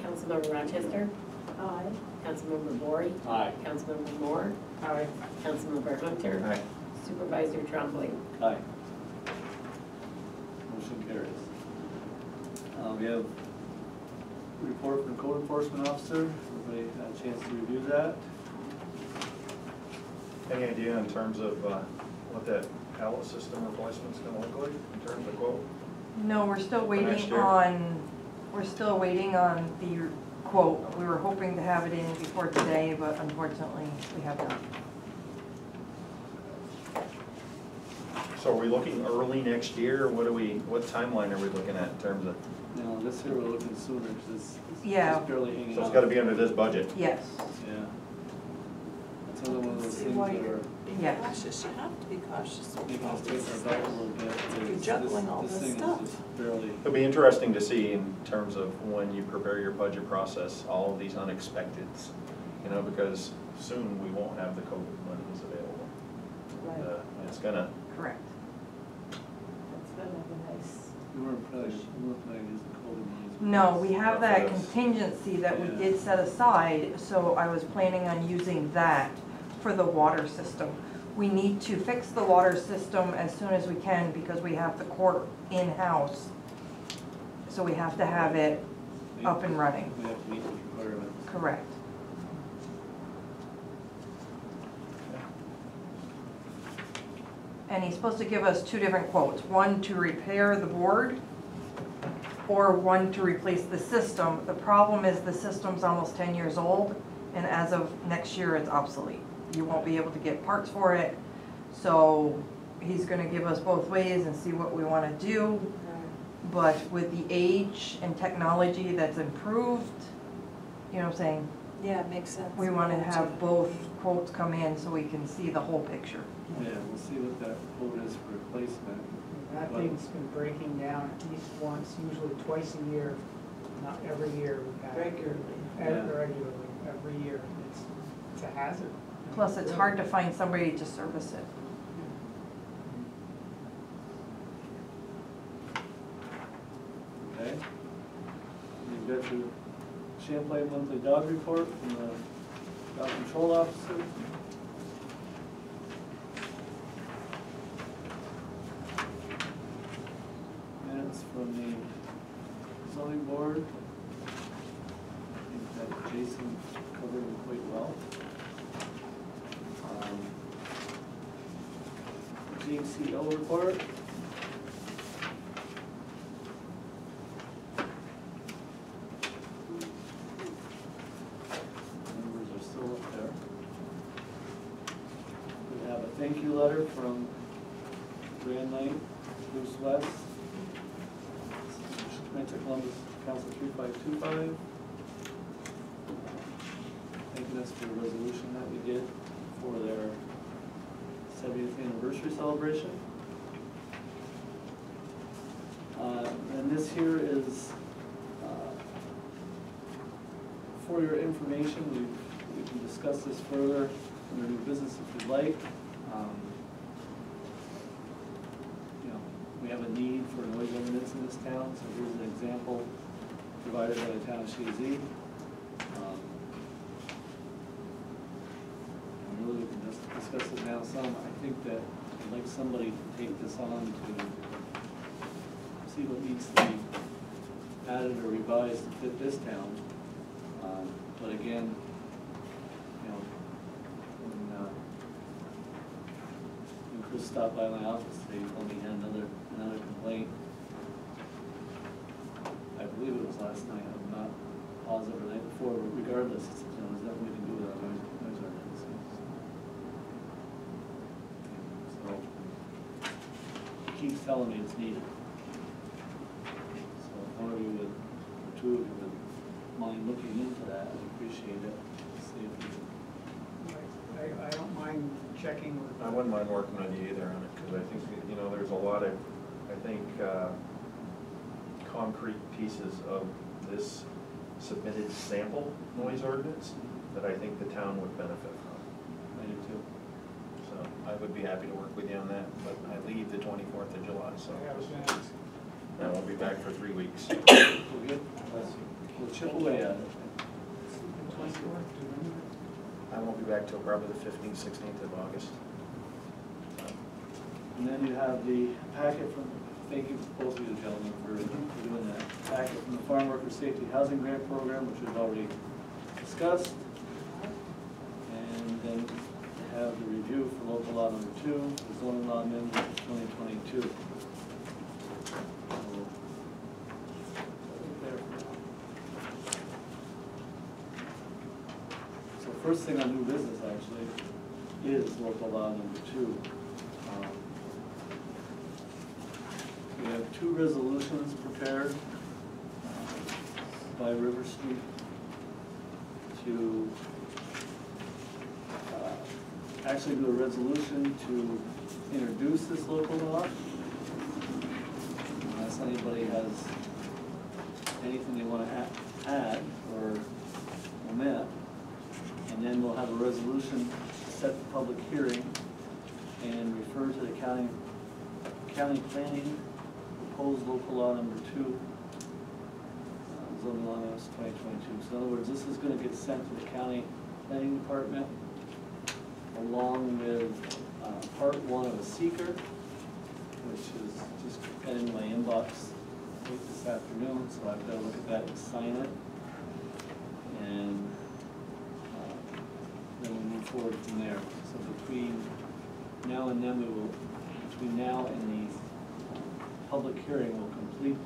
Speaker 7: Councilmember Rochester,
Speaker 9: Aye.
Speaker 7: Councilmember Bory,
Speaker 1: Aye.
Speaker 7: Councilmember Moore,
Speaker 3: Aye.
Speaker 7: Councilmember Hunter,
Speaker 6: Aye.
Speaker 7: Supervisor Champlain.
Speaker 1: Aye. Motion carries. We have report from code enforcement officer. Everybody had a chance to review that?
Speaker 6: Any idea in terms of what that pallet system replacement's gonna look like in terms of quote?
Speaker 2: no, we're still
Speaker 6: For next
Speaker 2: waiting
Speaker 6: year?
Speaker 2: on the quote. We were hoping to have it in before today, but unfortunately, we have not.
Speaker 6: So are we looking early next year, or what timeline are we looking at in terms of,
Speaker 1: No, this year we're looking sooner, because it's
Speaker 2: Yeah.
Speaker 1: just barely hanging
Speaker 6: so
Speaker 1: on.
Speaker 6: it's gotta be under this budget?
Speaker 2: Yes,
Speaker 1: Yeah. It's another one of those
Speaker 9: See
Speaker 1: things
Speaker 9: why
Speaker 1: that
Speaker 9: you're
Speaker 1: are
Speaker 9: being
Speaker 2: Yeah.
Speaker 9: cautious. You have to be cautious.
Speaker 1: making us take our breath a little bit.
Speaker 9: You're juggling all this
Speaker 1: This
Speaker 9: stuff.
Speaker 1: thing is just barely,
Speaker 6: It'll be interesting to see in terms of when you prepare your budget process, all of these unexpecteds, you know, because soon we won't have the COVID monies available.
Speaker 9: Right.
Speaker 6: It's gonna,
Speaker 2: correct.
Speaker 9: That's been like a nice.
Speaker 1: we weren't planning using COVID monies.
Speaker 2: No, we have that
Speaker 6: Yes.
Speaker 2: contingency that we
Speaker 1: Yeah.
Speaker 2: did set aside, so I was planning on using that for the water system. We need to fix the water system as soon as we can because we have the court in-house. So we have to have it up and running.
Speaker 1: We have to meet those requirements.
Speaker 2: Correct. And he's supposed to give us two different quotes, one to repair the board or one to replace the system. The problem is the system's almost 10 years old, and as of next year, it's obsolete. You won't be able to get parts for it, so he's gonna give us both ways and see what we wanna do. But with the age and technology that's improved, you know what I'm saying,
Speaker 9: Yeah, it makes sense.
Speaker 2: we wanna have both quotes come in so we can see the whole picture.
Speaker 1: Yeah, we'll see what that quote is for replacement.
Speaker 3: That thing's been breaking down at least once, usually twice a year, not every year we've had.
Speaker 9: Regularly.
Speaker 3: Regularly, every year. It's a hazard.
Speaker 2: Plus, it's hard to find somebody to service it.
Speaker 1: Okay? Any Champlain monthly dog report from the dog control officer. Minutes from the zoning board. I think that Jason covered it quite well. GCO report. Numbers are still up there. We have a thank you letter from Grand Knight, Bruce West, Metro Columbus Council 3525, thanking us for the resolution that we did for their 70th anniversary celebration. And this here is for your information. We can discuss this further under new business if you'd like. You know, we have a need for noise ordinance in this town, so here's an example provided by the town of Shazy. Really, we can just discuss it now some. I think that I'd like somebody to take this on to see what needs to be added or revised to fit this town. But again, you know, when Chris stopped by my office today, he told me he had another complaint. I believe it was last night. I'm not positive, or the night before, but regardless, it's, you know, there's nothing we can do with that noise ordinance. So, he keeps telling me it's needed. So if one of you would, or two of you would mind looking into that, I'd appreciate it. See if we can.
Speaker 3: I don't mind checking with.
Speaker 6: I wouldn't mind working on you either on it, because I think, you know, there's a lot of, I think, concrete pieces of this submitted sample noise ordinance that I think the town would benefit from.
Speaker 1: I do too.
Speaker 6: So I would be happy to work with you on that, but I leave the 24th of July, so I won't be back for 3 weeks.
Speaker 1: We're good? We'll chip away at it.
Speaker 6: I won't be back till probably the 15th, 16th of August.
Speaker 1: And then you have the packet from, thank you both of you gentlemen for doing that. Packet from the Farm Worker Safety Housing Grant Program, which we've already discussed. And then you have the review for local law number 2, the zoning law amendment of 2022. So, there for now. So first thing on new business actually is local law number 2. We have 2 resolutions prepared by River Street to actually do a resolution to introduce this local law. Unless anybody has anything they want to add or omit. And then we'll have a resolution to set the public hearing and refer to the county planning proposed local law number 2, zoning law amendment 2022. So in other words, this is going to get sent to the county planning department along with part 1 of a seeker, which is just got in my inbox late this afternoon, so I've got to look at that and sign it. And then we'll move forward from there. So between now and then, between now and the public hearing, we'll complete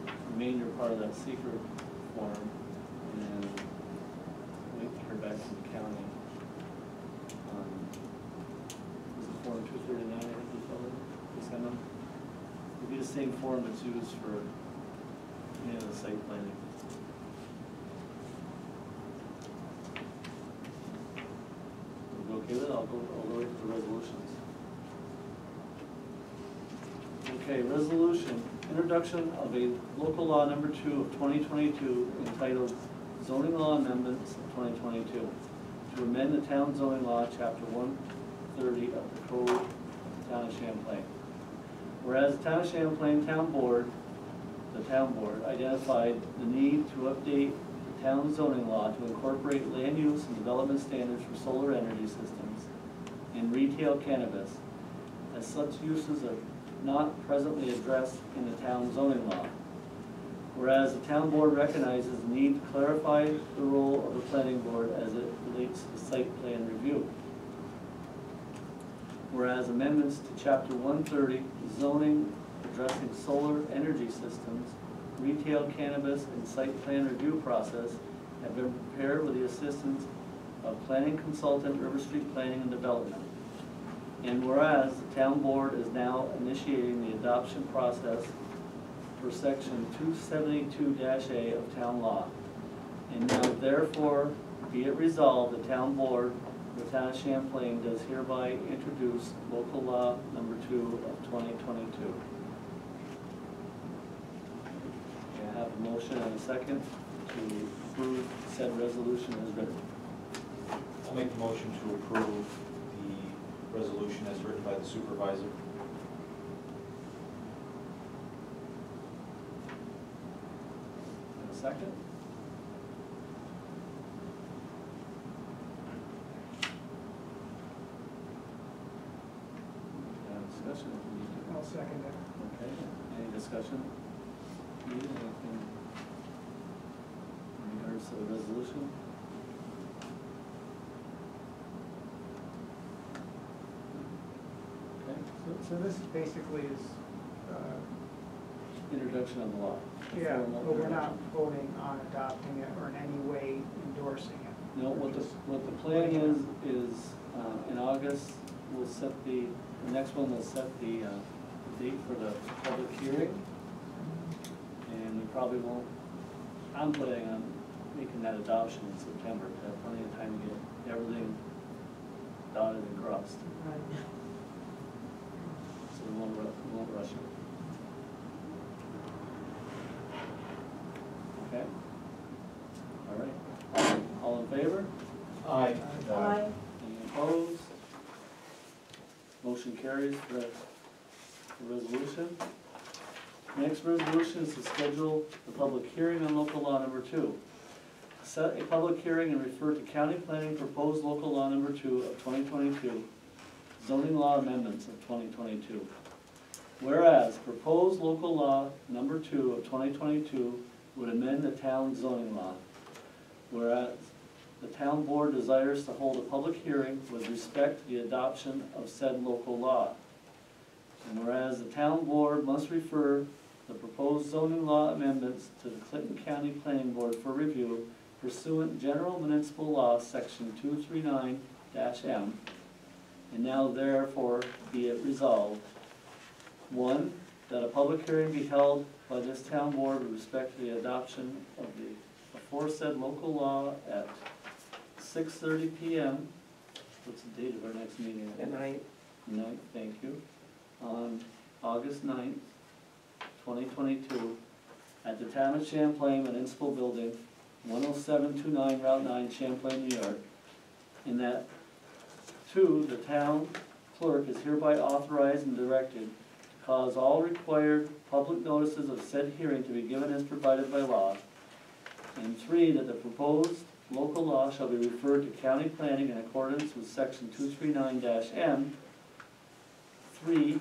Speaker 1: the remainder part of that secret form and then wait to hear back from the county. Was it form 239, I think we filled it, we sent them? It'll be the same form that's used for any of the site planning. We'll go okay with it, I'll go right to the resolutions. Okay, resolution, introduction of a local law number 2 of 2022 entitled Zoning Law Amendments of 2022 to amend the town zoning law, chapter 130 of the code of the town of Champlain. Whereas the town of Champlain the town board identified the need to update the town zoning law to incorporate land use and development standards for solar energy systems and retail cannabis, as such uses are not presently addressed in the town zoning law. Whereas the town board recognizes the need to clarify the role of the planning board as it relates to site plan review. Whereas amendments to chapter 130, zoning addressing solar energy systems, retail cannabis, and site plan review process have been prepared with the assistance of planning consultant River Street Planning and Development. And whereas the town board is now initiating the adoption process for section 272-A of town law. And now therefore be it resolved, the town board of the town of Champlain does hereby introduce local law number 2 of 2022. I have a motion and a second to approve said resolution as written.
Speaker 4: I'll make the motion to approve the resolution as written by the supervisor.
Speaker 1: And a second? Discussion if we need to.
Speaker 3: I'll second that.
Speaker 1: Okay, any discussion? Needed, anything in regards to the resolution? Okay,
Speaker 3: So this basically is,
Speaker 1: introduction of the law.
Speaker 3: yeah,
Speaker 1: Formal
Speaker 3: but we're not
Speaker 1: introduction.
Speaker 3: voting on adopting it or in any way endorsing it.
Speaker 1: No, what the plan is, in August, we'll set the next one will set the date for the public hearing. And we probably won't, I'm planning on making that adoption in September, to have plenty of time to get everything dotted and crossed. So we won't rush it. Okay? All right. All in favor?
Speaker 4: Aye.
Speaker 9: Aye.
Speaker 1: Any opposed? Motion carries for the resolution. Next resolution is to schedule the public hearing on local law number 2. Set a public hearing and refer to county planning proposed local law number 2 of 2022, zoning law amendments of 2022. Whereas proposed local law number 2 of 2022 would amend the town zoning law. Whereas the town board desires to hold a public hearing with respect to the adoption of said local law. And whereas the town board must refer the proposed zoning law amendments to the Clinton County Planning Board for review pursuant General Municipal Law, Section 239-M. And now therefore be it resolved. 1, that a public hearing be held by this town board with respect to the adoption of the aforesaid local law at 6:30 p.m. What's the date of our next meeting?
Speaker 7: The 9th.
Speaker 1: 9th, thank you. On August 9th, 2022, at the town of Champlain Municipal Building, 10729 Route 9, Champlain, New York. In that, 2, the town clerk is hereby authorized and directed to cause all required public notices of said hearing to be given as provided by law. And 3, that the proposed local law shall be referred to county planning in accordance with section 239-M, 3A,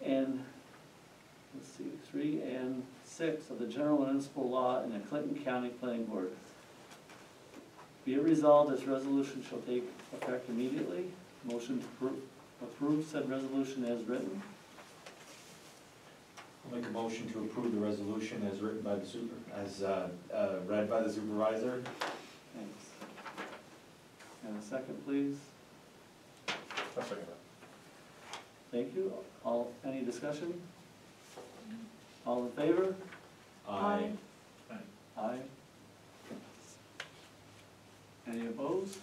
Speaker 1: and, 3 and 6 of the General Municipal Law in the Clinton County Planning Board. Be it resolved, this resolution shall take effect immediately. Motion to approve said resolution as written.
Speaker 4: I'll make a motion to approve the resolution as written by the read by the supervisor.
Speaker 1: Thanks. And a second, please.
Speaker 6: I'll second that.
Speaker 1: Thank you. Any discussion? All in favor?
Speaker 9: Aye.
Speaker 1: Aye. Any opposed?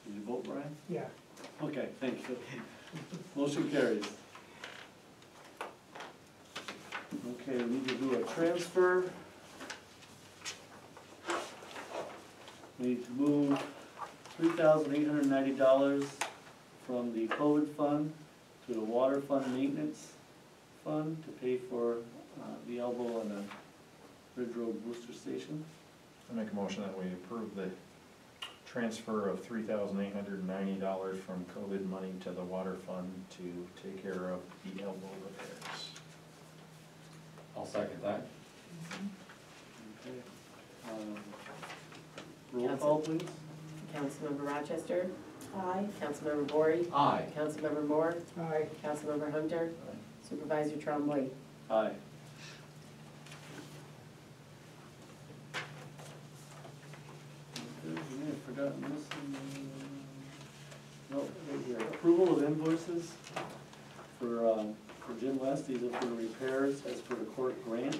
Speaker 1: Did you vote, Brian?
Speaker 3: Yeah.
Speaker 1: Okay, thank you. Motion carries. Okay, we need to do a transfer. We need to move $3,890 from the COVID fund to the water fund maintenance Fund to pay for the elbow and the Ridge Road Booster Station.
Speaker 6: I make a motion that we approve the transfer of $3,890 from COVID money to the water fund to take care of the elbow repairs.
Speaker 4: I'll second that.
Speaker 1: Okay. Roll call, please.
Speaker 7: Councilmember Rochester,
Speaker 9: Aye.
Speaker 7: Councilmember Bory,
Speaker 4: Aye.
Speaker 7: Councilmember Moore,
Speaker 3: Aye.
Speaker 7: Councilmember Hunter, Supervisor Trombley.
Speaker 1: Aye. Okay, we may have forgotten this. No, right here. Approval of invoices for Jim West, these are for repairs as per the court grant,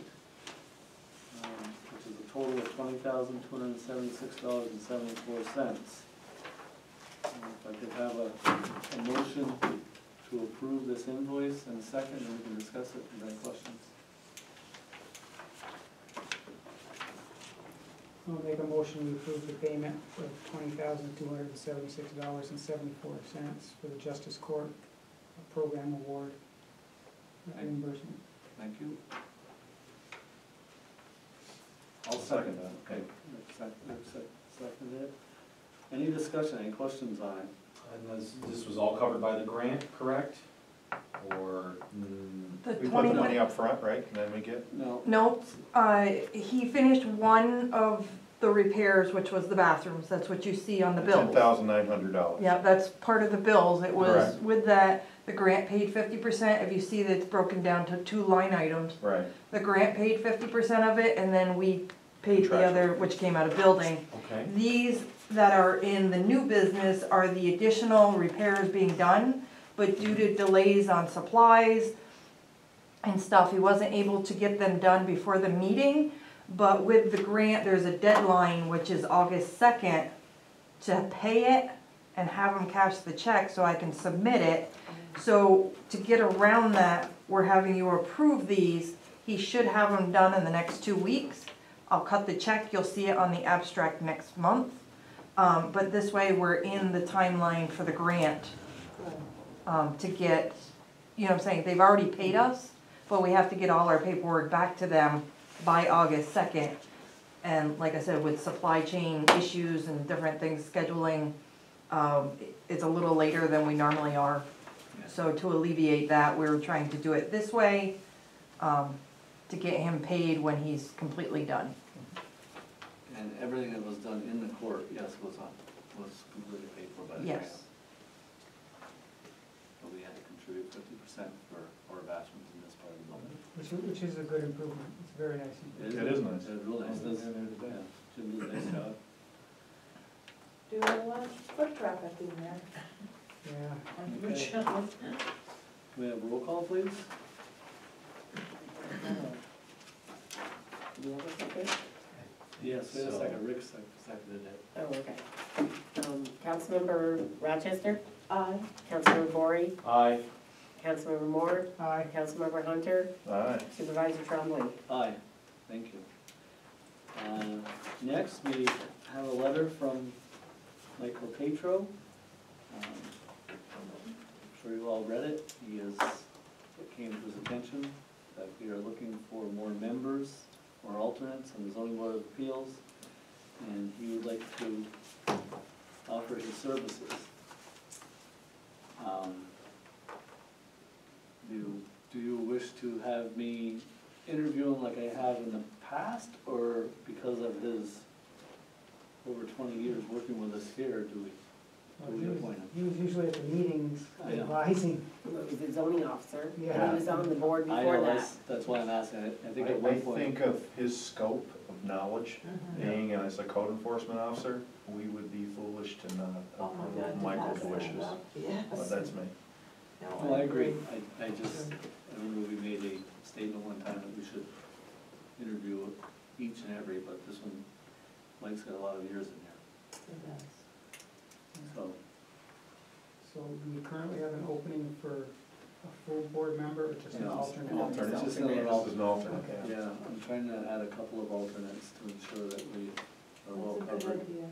Speaker 1: which is a total of $20,276.74. If I could have a motion to approve this invoice and a second, and we can discuss it, if there are any questions.
Speaker 3: I'll make a motion to approve the payment of $20,276.74 for the Justice Court Program Award reimbursement.
Speaker 1: Thank you.
Speaker 6: I'll second that.
Speaker 1: Okay, seconded it. Any discussion, any questions on it?
Speaker 4: And this was all covered by the grant, correct? Or,
Speaker 2: The
Speaker 6: We put
Speaker 2: 20
Speaker 6: the money up front, right, and then we get,
Speaker 1: No.
Speaker 2: Nope, he finished one of the repairs, which was the bathrooms, that's what you see on the bills.
Speaker 6: $10,900.
Speaker 2: Yeah, that's part of the bills, it was
Speaker 6: Correct.
Speaker 2: with that, the grant paid 50%, if you see that it's broken down to 2 line items.
Speaker 6: Right.
Speaker 2: The grant paid 50% of it, and then we paid the other, which came out of building.
Speaker 4: okay,
Speaker 2: These that are in the new business are the additional repairs being done, but due to delays on supplies and stuff, he wasn't able to get them done before the meeting. But with the grant, there's a deadline, which is August 2nd, to pay it and have him cash the check so I can submit it. So to get around that, we're having you approve these. He should have them done in the next 2 weeks. I'll cut the check, you'll see it on the abstract next month. But this way, we're in the timeline for the grant to get, you know what I'm saying, they've already paid us, but we have to get all our paperwork back to them by August 2nd. And like I said, with supply chain issues and different things, scheduling, it's a little later than we normally are. So to alleviate that, we're trying to do it this way, to get him paid when he's completely done.
Speaker 1: And everything that was done in the court, yes, was completely paid for by the grant.
Speaker 2: Yes.
Speaker 1: So we had to contribute 50% for our bathrooms in this part of the building.
Speaker 3: Which is a good improvement, it's very nice.
Speaker 6: It is nice.
Speaker 1: It's really nice. Yeah, Jim did a nice job.
Speaker 9: Do a lot of foot traffic in there.
Speaker 3: Yeah.
Speaker 9: On your
Speaker 1: Okay.
Speaker 9: job.
Speaker 1: Can we have roll call, please?
Speaker 7: Do you have a second?
Speaker 1: Yes, wait a
Speaker 4: So-
Speaker 1: second, Rick seconded it.
Speaker 7: Oh, okay. Councilmember Rochester,
Speaker 9: Aye.
Speaker 7: Councilmember Bory,
Speaker 4: aye,
Speaker 7: Councilmember Moore,
Speaker 3: Aye.
Speaker 7: Councilmember Hunter,
Speaker 6: Aye.
Speaker 7: Supervisor Trombley.
Speaker 1: Aye, thank you. Next, we have a letter from Michael Petro. I'm sure you all read it. It came to his attention that we are looking for more members or alternates on the zoning board of appeals, and he would like to offer his services. Do you wish to have me interview him like I have in the past, or because of his over 20 years working with us here, do we appoint him?
Speaker 3: He was usually at the meetings
Speaker 1: I know.
Speaker 3: advising.
Speaker 7: He was the zoning officer.
Speaker 3: Yeah.
Speaker 7: He was on the board
Speaker 1: I
Speaker 7: before
Speaker 1: know,
Speaker 7: that.
Speaker 1: that's why I'm asking. I think
Speaker 6: I
Speaker 1: at one point.
Speaker 6: think of his scope of knowledge,
Speaker 1: Yeah.
Speaker 6: being as a code enforcement officer, we would be foolish to not
Speaker 9: Oh my God.
Speaker 6: approve Michael's
Speaker 9: to pass that
Speaker 6: wishes.
Speaker 9: up. Yes.
Speaker 6: But that's me.
Speaker 9: No,
Speaker 1: Well, I agree. I remember we made a statement one time that we should interview each and every, but this one, Mike's got a lot of years in there,
Speaker 9: It does.
Speaker 1: so.
Speaker 3: So do we currently have an opening for a full board member or just an
Speaker 1: Yeah,
Speaker 3: alternate?
Speaker 6: alternate.
Speaker 1: It's just another
Speaker 6: This is
Speaker 1: alternate.
Speaker 6: an alternate.
Speaker 3: Okay.
Speaker 1: Yeah, I'm trying to add a couple of alternates to ensure that we are well
Speaker 9: That's a good
Speaker 1: covered.
Speaker 9: idea.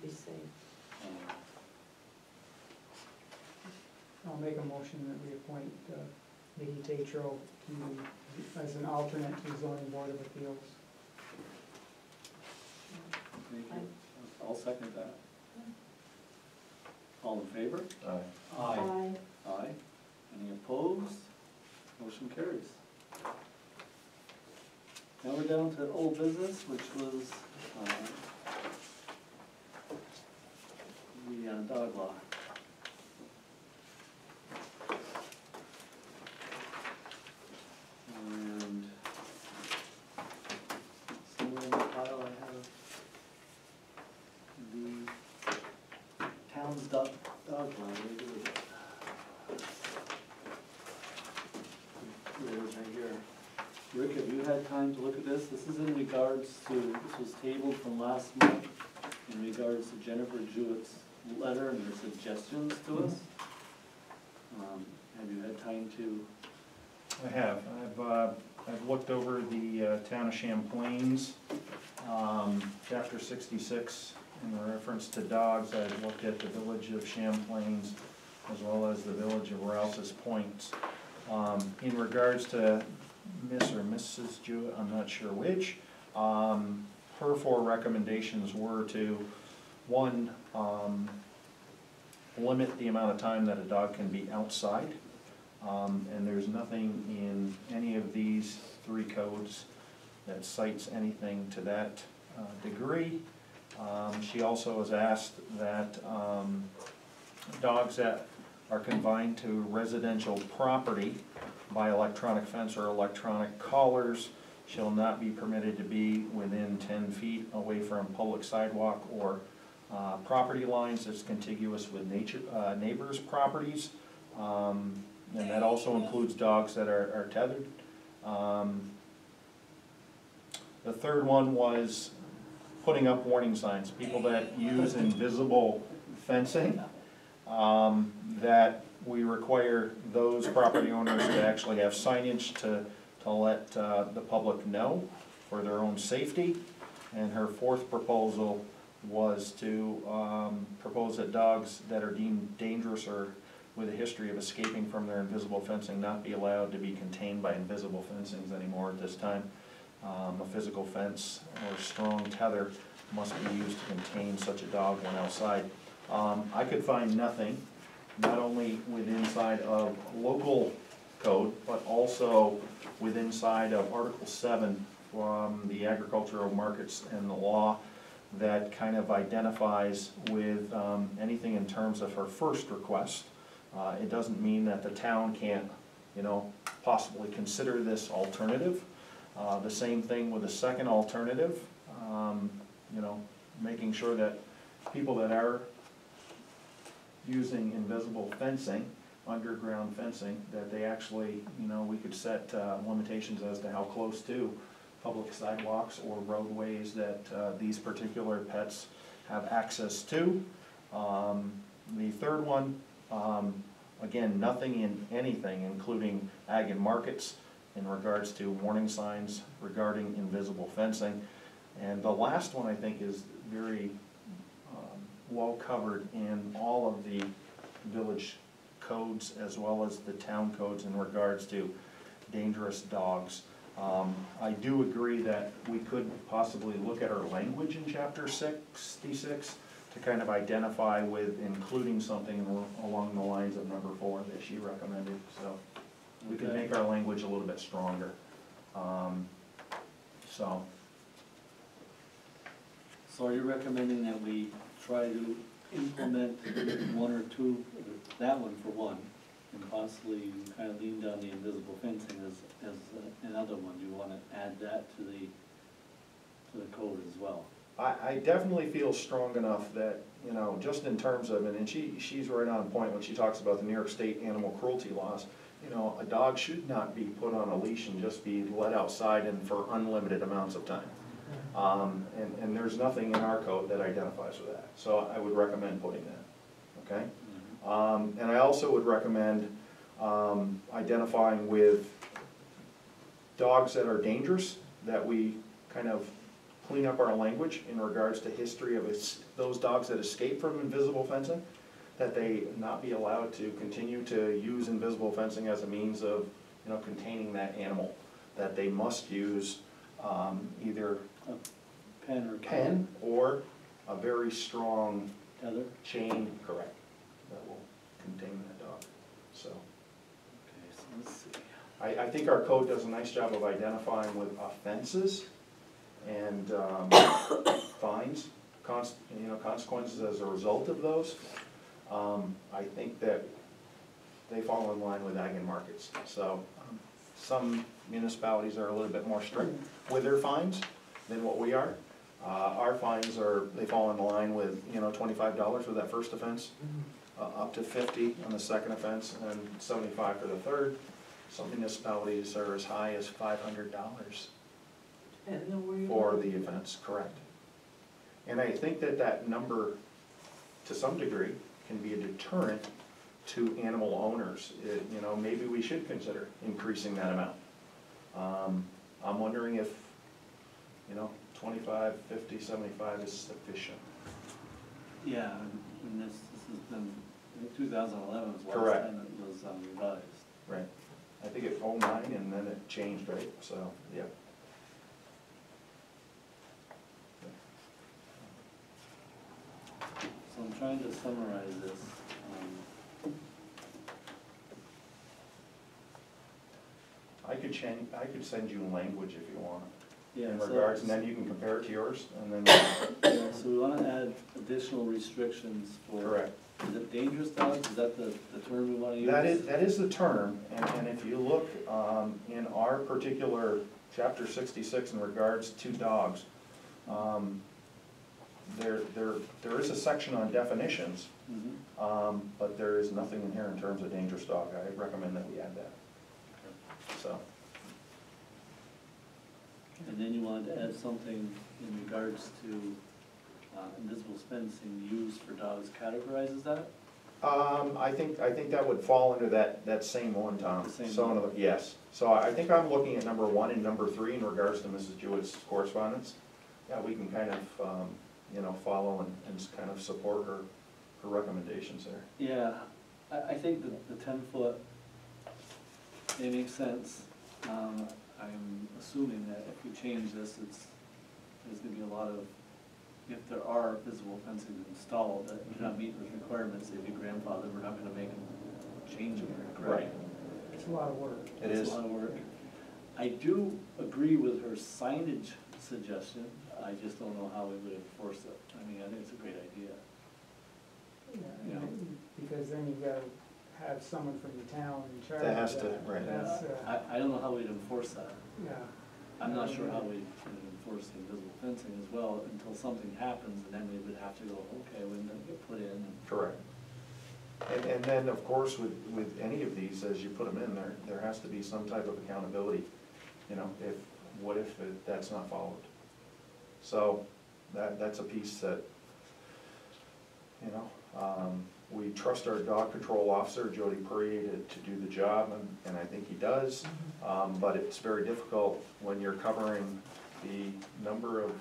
Speaker 9: Be safe.
Speaker 1: Um,
Speaker 3: I'll make a motion that we appoint Vicky Tatro as an alternate to zoning board of appeals.
Speaker 1: Thank you. I'll second that. All in favor?
Speaker 6: Aye.
Speaker 1: Aye. Any opposed? Motion carries. Now we're down to old business, which was, the dog law. And somewhere in the pile I have the town's dog law. Where is it? There it is right here. Rick, have you had time to look at this? This is in regards to, this was tabled from last month in regards to Jennifer Jewett's letter and her suggestions to us. Have you had time to?
Speaker 6: I have. I've looked over the town of Champlain's, chapter 66, in reference to dogs. I've looked at the village of Champlain's as well as the village of Rouse's Point. In regards to Miss or Mrs. Jewett, I'm not sure which, her 4 recommendations were to, 1, limit the amount of time that a dog can be outside. And there's nothing in any of these 3 codes that cites anything to that degree. She also has asked that dogs that are confined to residential property by electronic fence or electronic collars shall not be permitted to be within 10 feet away from public sidewalk or property lines that's contiguous with neighbors' properties. And that also includes dogs that are tethered. The third one was putting up warning signs. People that use invisible fencing, that we require those property owners to actually have signage to let the public know for their own safety. And her 4th proposal was to propose that dogs that are deemed dangerous or with a history of escaping from their invisible fencing not be allowed to be contained by invisible fencings anymore at this time. A physical fence or strong tether must be used to contain such a dog when outside. I could find nothing, not only within inside of local code, but also within inside of Article 7 from the agricultural markets and the law that kind of identifies with anything in terms of her first request. It doesn't mean that the town can't, possibly consider this alternative. The same thing with the second alternative, making sure that people that are using invisible fencing, underground fencing, that they actually, we could set limitations as to how close to public sidewalks or roadways that these particular pets have access to. The third one, again, nothing in anything, including ag and markets, in regards to warning signs regarding invisible fencing. And the last one, I think, is very well covered in all of the village codes as well as the town codes in regards to dangerous dogs. I do agree that we could possibly look at our language in chapter 66 to kind of identify with including something along the lines of number 4 that she recommended. So we could make our language a little bit stronger.
Speaker 1: So are you recommending that we try to implement 1 or 2, that one for 1, and possibly kind of lean down the invisible fencing as another one? Do you want to add that to the code as well?
Speaker 6: I definitely feel strong enough that, just in terms of, and she's right on point when she talks about the New York State animal cruelty laws. A dog should not be put on a leash and just be let outside and for unlimited amounts of time. And there's nothing in our code that identifies with that. So I would recommend putting that, okay? And I also would recommend identifying with dogs that are dangerous, that we kind of clean up our language in regards to history of those dogs that escape from invisible fencing, that they not be allowed to continue to use invisible fencing as a means of containing that animal, that they must use either
Speaker 1: Pen or
Speaker 6: pen or a very strong
Speaker 1: tether?
Speaker 6: chain, correct, that will contain that dog, so.
Speaker 1: Okay, so let's see.
Speaker 6: I think our code does a nice job of identifying with offenses and fines, consequences as a result of those. I think that they fall in line with ag and markets. So some municipalities are a little bit more strict with their fines than what we are. Our fines they fall in line with, $25 for that first offense, up to $50 on the second offense, and $75 for the third. Some municipalities are as high as $500
Speaker 9: Depending on where you
Speaker 6: for
Speaker 9: live.
Speaker 6: the offense, correct. And I think that number, to some degree, can be a deterrent to animal owners. Maybe we should consider increasing that amount. I'm wondering if, 25, 50, 75 is sufficient.
Speaker 1: Yeah, and this has been, I think 2011 was the last
Speaker 6: Correct.
Speaker 1: time it was revised.
Speaker 6: Right. I think it's 09 and then it changed, right? So, yeah.
Speaker 1: So I'm trying to summarize this.
Speaker 6: I could send you language if you want,
Speaker 1: Yeah,
Speaker 6: in
Speaker 1: so-
Speaker 6: regards, and then you can compare it to yours, and then,
Speaker 1: Yeah, so we wanna add additional restrictions for.
Speaker 6: correct.
Speaker 1: Is it dangerous dogs? Is that the term we wanna use?
Speaker 6: That is the term, and if you look in our particular chapter 66 in regards to dogs, there is a section on definitions,
Speaker 1: Mhm.
Speaker 6: but there is nothing in here in terms of dangerous dog. I recommend that we add that. So,
Speaker 1: And then you wanted to add something in regards to invisible fencing used for dogs, categorizes that?
Speaker 6: I think that would fall under that same one, Tom.
Speaker 1: The same
Speaker 6: So,
Speaker 1: one.
Speaker 6: yes, so I think I'm looking at number 1 and number 3 in regards to Mrs. Jewett's correspondence. Yeah, we can kind of, follow and kind of support her recommendations there.
Speaker 1: Yeah, I think the 10-foot, they make sense. I'm assuming that if we change this, there's gonna be a lot of, if there are visible fencing installed that do not meet those requirements, they'd be grandfathered, we're not gonna make them change them, correct?
Speaker 6: Right.
Speaker 3: It's a lot of work.
Speaker 6: It
Speaker 1: It's
Speaker 6: is.
Speaker 1: a lot of work. I do agree with her signage suggestion, I just don't know how we would enforce it. I mean, I think it's a great idea.
Speaker 3: Yeah, because then you've got to have someone from the town in charge
Speaker 6: That has
Speaker 3: of
Speaker 6: to,
Speaker 3: that.
Speaker 6: right.
Speaker 3: That's,
Speaker 1: I don't know how we'd enforce that.
Speaker 3: yeah.
Speaker 1: I'm not sure how we can enforce the invisible fencing as well until something happens, and then we would have to go, okay, when did it get put in?
Speaker 6: Correct. And then, of course, with any of these, as you put them in, there has to be some type of accountability. What if that's not followed? So, that's a piece that, we trust our dog control officer, Jody Puri, to do the job, and I think he does. But it's very difficult when you're covering the number of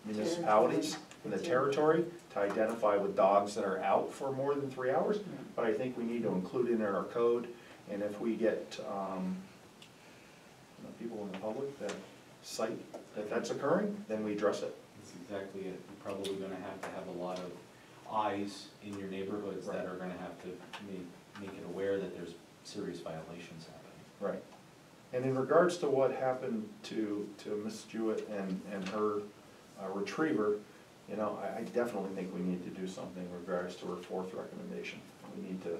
Speaker 6: municipalities in the territory to identify with dogs that are out for more than 3 hours. But I think we need to include it in our code, and if we get, people in the public that cite that that's occurring, then we address it.
Speaker 4: That's exactly it. You're probably gonna have a lot of eyes in your neighborhoods that are gonna have to make it aware that there's serious violations happening.
Speaker 6: Right. And in regards to what happened to Miss Jewett and her retriever, I definitely think we need to do something in regards to her 4th recommendation. We need to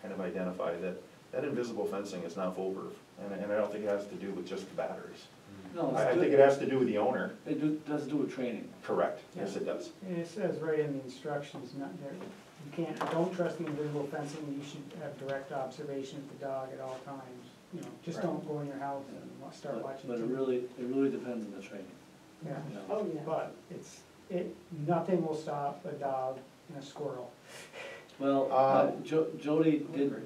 Speaker 6: kind of identify that invisible fencing is now foolproof, and I don't think it has to do with just the batteries.
Speaker 1: No,
Speaker 6: I think it has to do with the owner.
Speaker 1: It does do with training.
Speaker 6: Correct, yes it does.
Speaker 3: And it says right in the instructions, not there, don't trust the invisible fencing, you should have direct observation of the dog at all times. Just
Speaker 6: Right.
Speaker 3: don't go in your house and start
Speaker 1: But
Speaker 3: watching
Speaker 1: it
Speaker 3: TV.
Speaker 1: really depends on the training.
Speaker 3: Yeah,
Speaker 1: you know.
Speaker 9: Oh, yeah.
Speaker 3: but nothing will stop a dog and a squirrel.
Speaker 1: Well, Jody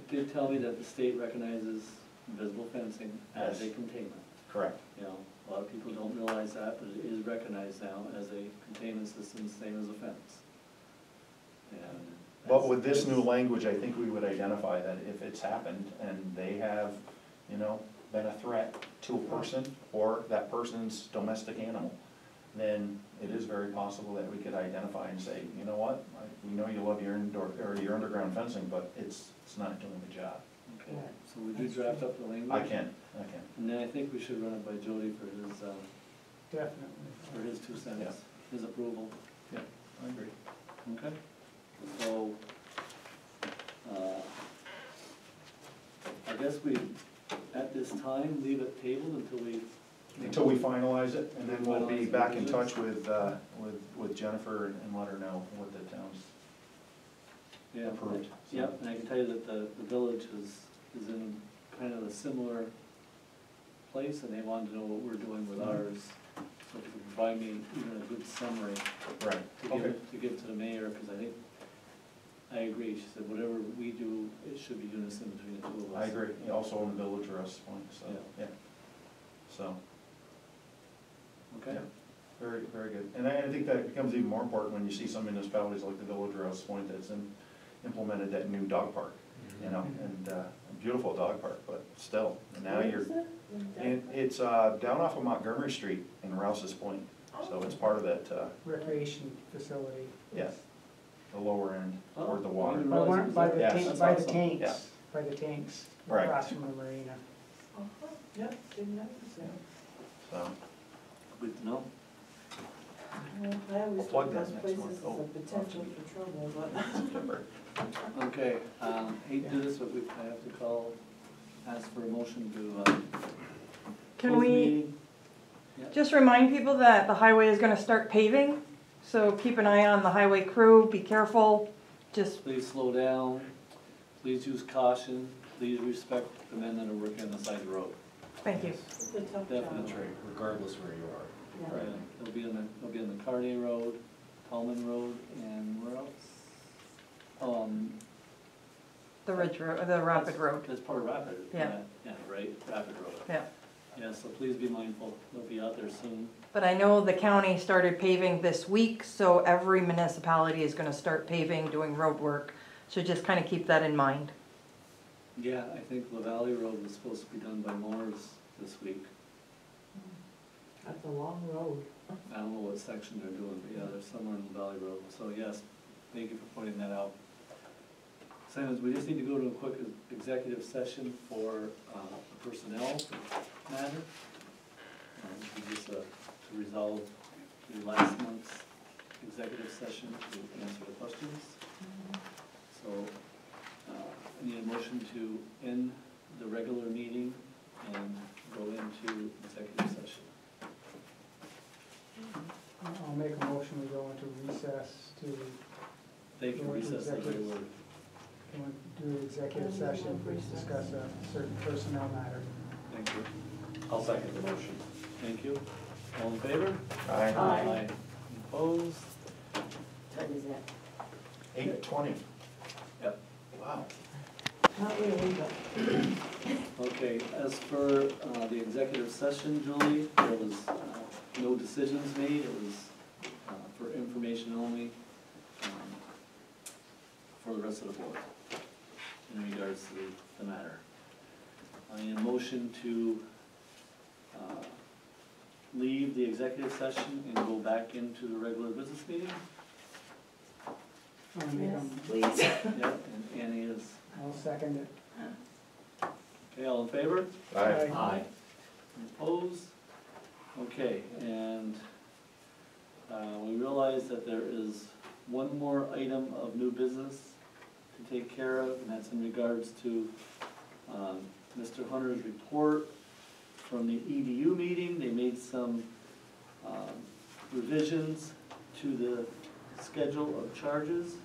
Speaker 1: did tell me that the state recognizes invisible fencing as a
Speaker 6: Yes.
Speaker 1: containment.
Speaker 6: Correct.
Speaker 1: A lot of people don't realize that, but it is recognized now as a containment system, same as a fence. And
Speaker 6: But with this new language, I think we would identify that if it's happened and they have, been a threat to a person or that person's domestic animal, then it is very possible that we could identify and say, you know what, we know you love your indoor, or your underground fencing, but it's not doing the job.
Speaker 1: Okay, so would you draft up the language?
Speaker 6: I can.
Speaker 1: And then I think we should run it by Jody for
Speaker 3: Definitely.
Speaker 1: his 2 cents, his approval.
Speaker 6: Yeah, I agree.
Speaker 1: Okay, so, I guess we, at this time, leave it tabled
Speaker 6: Until we finalize it, and then we'll be back in touch with Jennifer and let her know what the town's
Speaker 1: Yeah,
Speaker 6: approved.
Speaker 1: yeah, and I can tell you that the village is in kind of a similar place, and they wanted to know what we're doing with ours. So if you could provide me even a good summary
Speaker 6: Right,
Speaker 1: to give to the mayor, because I agree, she said, whatever we do, it should be unison between the two of us.
Speaker 6: I agree, also on the village arrest point, so,
Speaker 1: Yeah.
Speaker 6: yeah. So,
Speaker 1: Okay,
Speaker 6: yeah, very, very good. And I think that becomes even more important when you see some municipalities like the village arrest point that's implemented that new dog park, you know, and a beautiful dog park, but still, and now you're, it's down off of Montgomery Street in Rouse's Point, so it's part of that,
Speaker 3: Recreation facility.
Speaker 6: yeah, the lower end, or the
Speaker 1: Oh,
Speaker 6: water.
Speaker 1: I didn't
Speaker 3: By
Speaker 1: realize
Speaker 3: one,
Speaker 1: it was
Speaker 3: by
Speaker 1: that.
Speaker 3: the
Speaker 6: Yes.
Speaker 3: tank,
Speaker 1: That's
Speaker 3: by the
Speaker 1: awesome.
Speaker 3: tanks,
Speaker 6: Yeah.
Speaker 3: by the tanks,
Speaker 6: Right.
Speaker 3: across from the marina.
Speaker 9: Yep, didn't notice that.
Speaker 6: So,
Speaker 1: Good to know.
Speaker 9: Well, I always
Speaker 6: Plug
Speaker 9: thought
Speaker 6: that
Speaker 9: those
Speaker 6: next
Speaker 9: places
Speaker 6: month.
Speaker 9: as
Speaker 6: Oh.
Speaker 9: a potential for trouble, but.
Speaker 1: Okay, hate to do this, but I have to ask for a motion to,
Speaker 2: Can
Speaker 1: close the
Speaker 2: we
Speaker 1: meeting.
Speaker 2: just remind people that the highway is gonna start paving? So keep an eye on the highway crew, be careful, just,
Speaker 1: Please slow down, please use caution, please respect the men that are working on the side of the road.
Speaker 2: thank you.
Speaker 9: It's a tough
Speaker 1: Definitely.
Speaker 4: That's right, regardless where you are.
Speaker 9: Yeah.
Speaker 1: Right, they'll be on the Carney Road, Tallman Road, and where else?
Speaker 2: The Ridge Road, the Rapid Road,
Speaker 1: That's part of Rapid.
Speaker 2: Yeah.
Speaker 1: Yeah, right, Rapid Road.
Speaker 2: yeah.
Speaker 1: Yeah, so please be mindful, they'll be out there soon.
Speaker 2: But I know the county started paving this week, so every municipality is gonna start paving, doing road work. So just kinda keep that in mind.
Speaker 1: Yeah, I think La Valley Road was supposed to be done by Moore's this week.
Speaker 9: That's a long road.
Speaker 1: I don't know what section they're doing, but yeah, they're somewhere in the Valley Road, so yes, thank you for pointing that out. Simons, we just need to go to a quick executive session for a personnel matter. Just to resolve the last month's executive session to answer the questions. So, I need a motion to end the regular meeting and go into executive session.
Speaker 3: I'll make a motion, we go into recess to,
Speaker 1: They can recess the regular.
Speaker 3: do an executive session, please discuss a certain personnel matter.
Speaker 1: Thank you.
Speaker 4: I'll second the motion.
Speaker 1: Thank you. All in favor?
Speaker 6: Aye.
Speaker 1: Opposed?
Speaker 7: What is that?
Speaker 6: 8:20.
Speaker 1: Yep.
Speaker 6: Wow.
Speaker 9: Not really, but.
Speaker 1: Okay, as for the executive session, Julie, there was no decisions made. It was for information only for the rest of the board in regards to the matter. I need a motion to leave the executive session and go back into the regular business meeting.
Speaker 3: I'll make
Speaker 9: Yes,
Speaker 3: a-
Speaker 9: please.
Speaker 1: Yep, and Annie is,
Speaker 3: I'll second it.
Speaker 1: okay, all in favor?
Speaker 3: Aye.
Speaker 1: Opposed? Okay, and we realize that there is one more item of new business to take care of, and that's in regards to Mr. Hunter's report from the EDU meeting. They made some revisions to the schedule of charges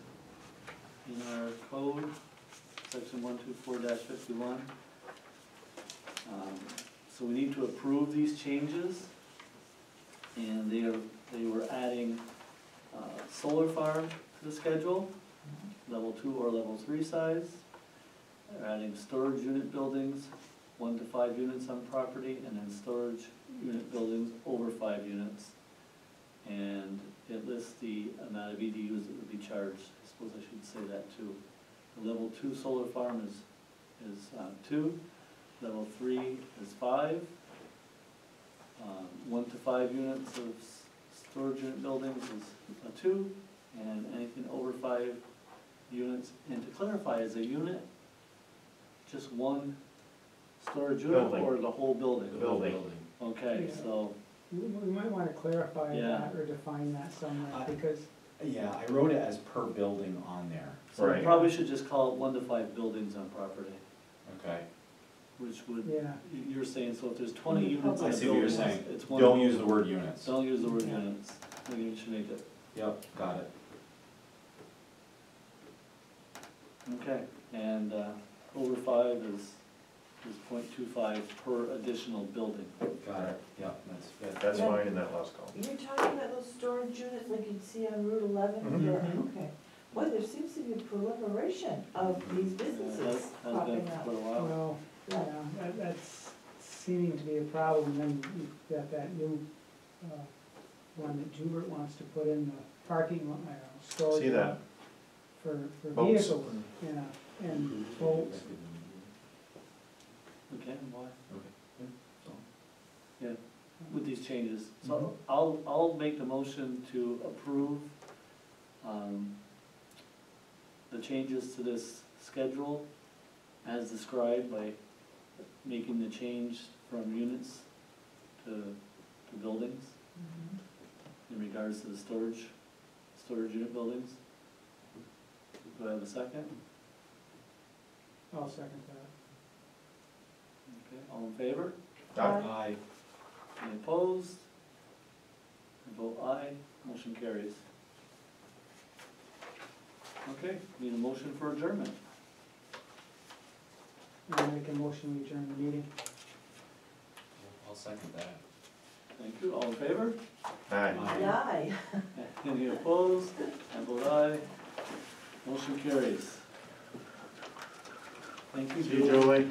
Speaker 1: in our code, section 124-51. So we need to approve these changes, and they were adding solar farm to the schedule, level 2 or level 3 size. They're adding storage unit buildings, 1 to 5 units on property, and then storage unit buildings over 5 units. And it lists the amount of EDUs that would be charged. I suppose I should say that too. The level 2 solar farm is 2. level 3 is 5. 1 to 5 units of storage unit buildings is a 2, and anything over 5 units. And to clarify, is a unit just one storage unit
Speaker 6: Building.
Speaker 1: or the whole building?
Speaker 6: The building.
Speaker 1: Okay,
Speaker 3: Yeah.
Speaker 1: so,
Speaker 3: We might wanna clarify
Speaker 1: Yeah.
Speaker 3: that or define that somewhere, because,
Speaker 4: Yeah, I wrote it as per building on there.
Speaker 1: so we
Speaker 6: Right.
Speaker 1: probably should just call it 1 to 5 buildings on property,
Speaker 4: Okay.
Speaker 1: which would,
Speaker 3: yeah,
Speaker 1: you're saying, so if there's 20
Speaker 9: In the
Speaker 1: units in
Speaker 4: I
Speaker 1: a
Speaker 4: see what you're
Speaker 1: building,
Speaker 4: saying.
Speaker 1: it's one.
Speaker 4: Don't use the word units.
Speaker 1: Don't use the word units. I think we should make it,
Speaker 4: Yep, got it.
Speaker 1: okay, and, over 5 is 0.25 per additional building.
Speaker 4: Got it, yep, that's good.
Speaker 6: That's fine in that last column.
Speaker 9: You're talking about those storage units like you'd see on Route 11?
Speaker 6: Mhm.
Speaker 9: Yeah, okay. Boy, there seems to be a proliferation of these businesses
Speaker 1: Has been
Speaker 9: popping
Speaker 1: for
Speaker 9: up.
Speaker 1: quite a while.
Speaker 3: well,
Speaker 9: Yeah.
Speaker 3: yeah, that's seeming to be a problem, and then you've got that new, one that Jubert wants to put in the parking lot, storage.
Speaker 6: See that?
Speaker 3: lot For
Speaker 6: Boats.
Speaker 3: vehicles, yeah, and boats.
Speaker 1: Okay, why?
Speaker 4: Okay. So,
Speaker 1: Yeah, with these changes. So I'll make the motion to approve, the changes to this schedule as described by making the change from units to buildings in regards to the storage unit buildings. Do I have a second?
Speaker 3: I'll second that.
Speaker 1: Okay, all in favor?
Speaker 4: Aye.
Speaker 1: Any opposed? I vote aye, motion carries. Okay, need a motion for adjournment.
Speaker 3: I'll make a motion to adjourn the meeting.
Speaker 4: I'll second that.
Speaker 1: Thank you, all in favor?
Speaker 6: Aye.
Speaker 9: Yeah.
Speaker 1: Any opposed? I vote aye, motion carries. Thank you,
Speaker 5: See you,
Speaker 1: Julie.
Speaker 5: Julie.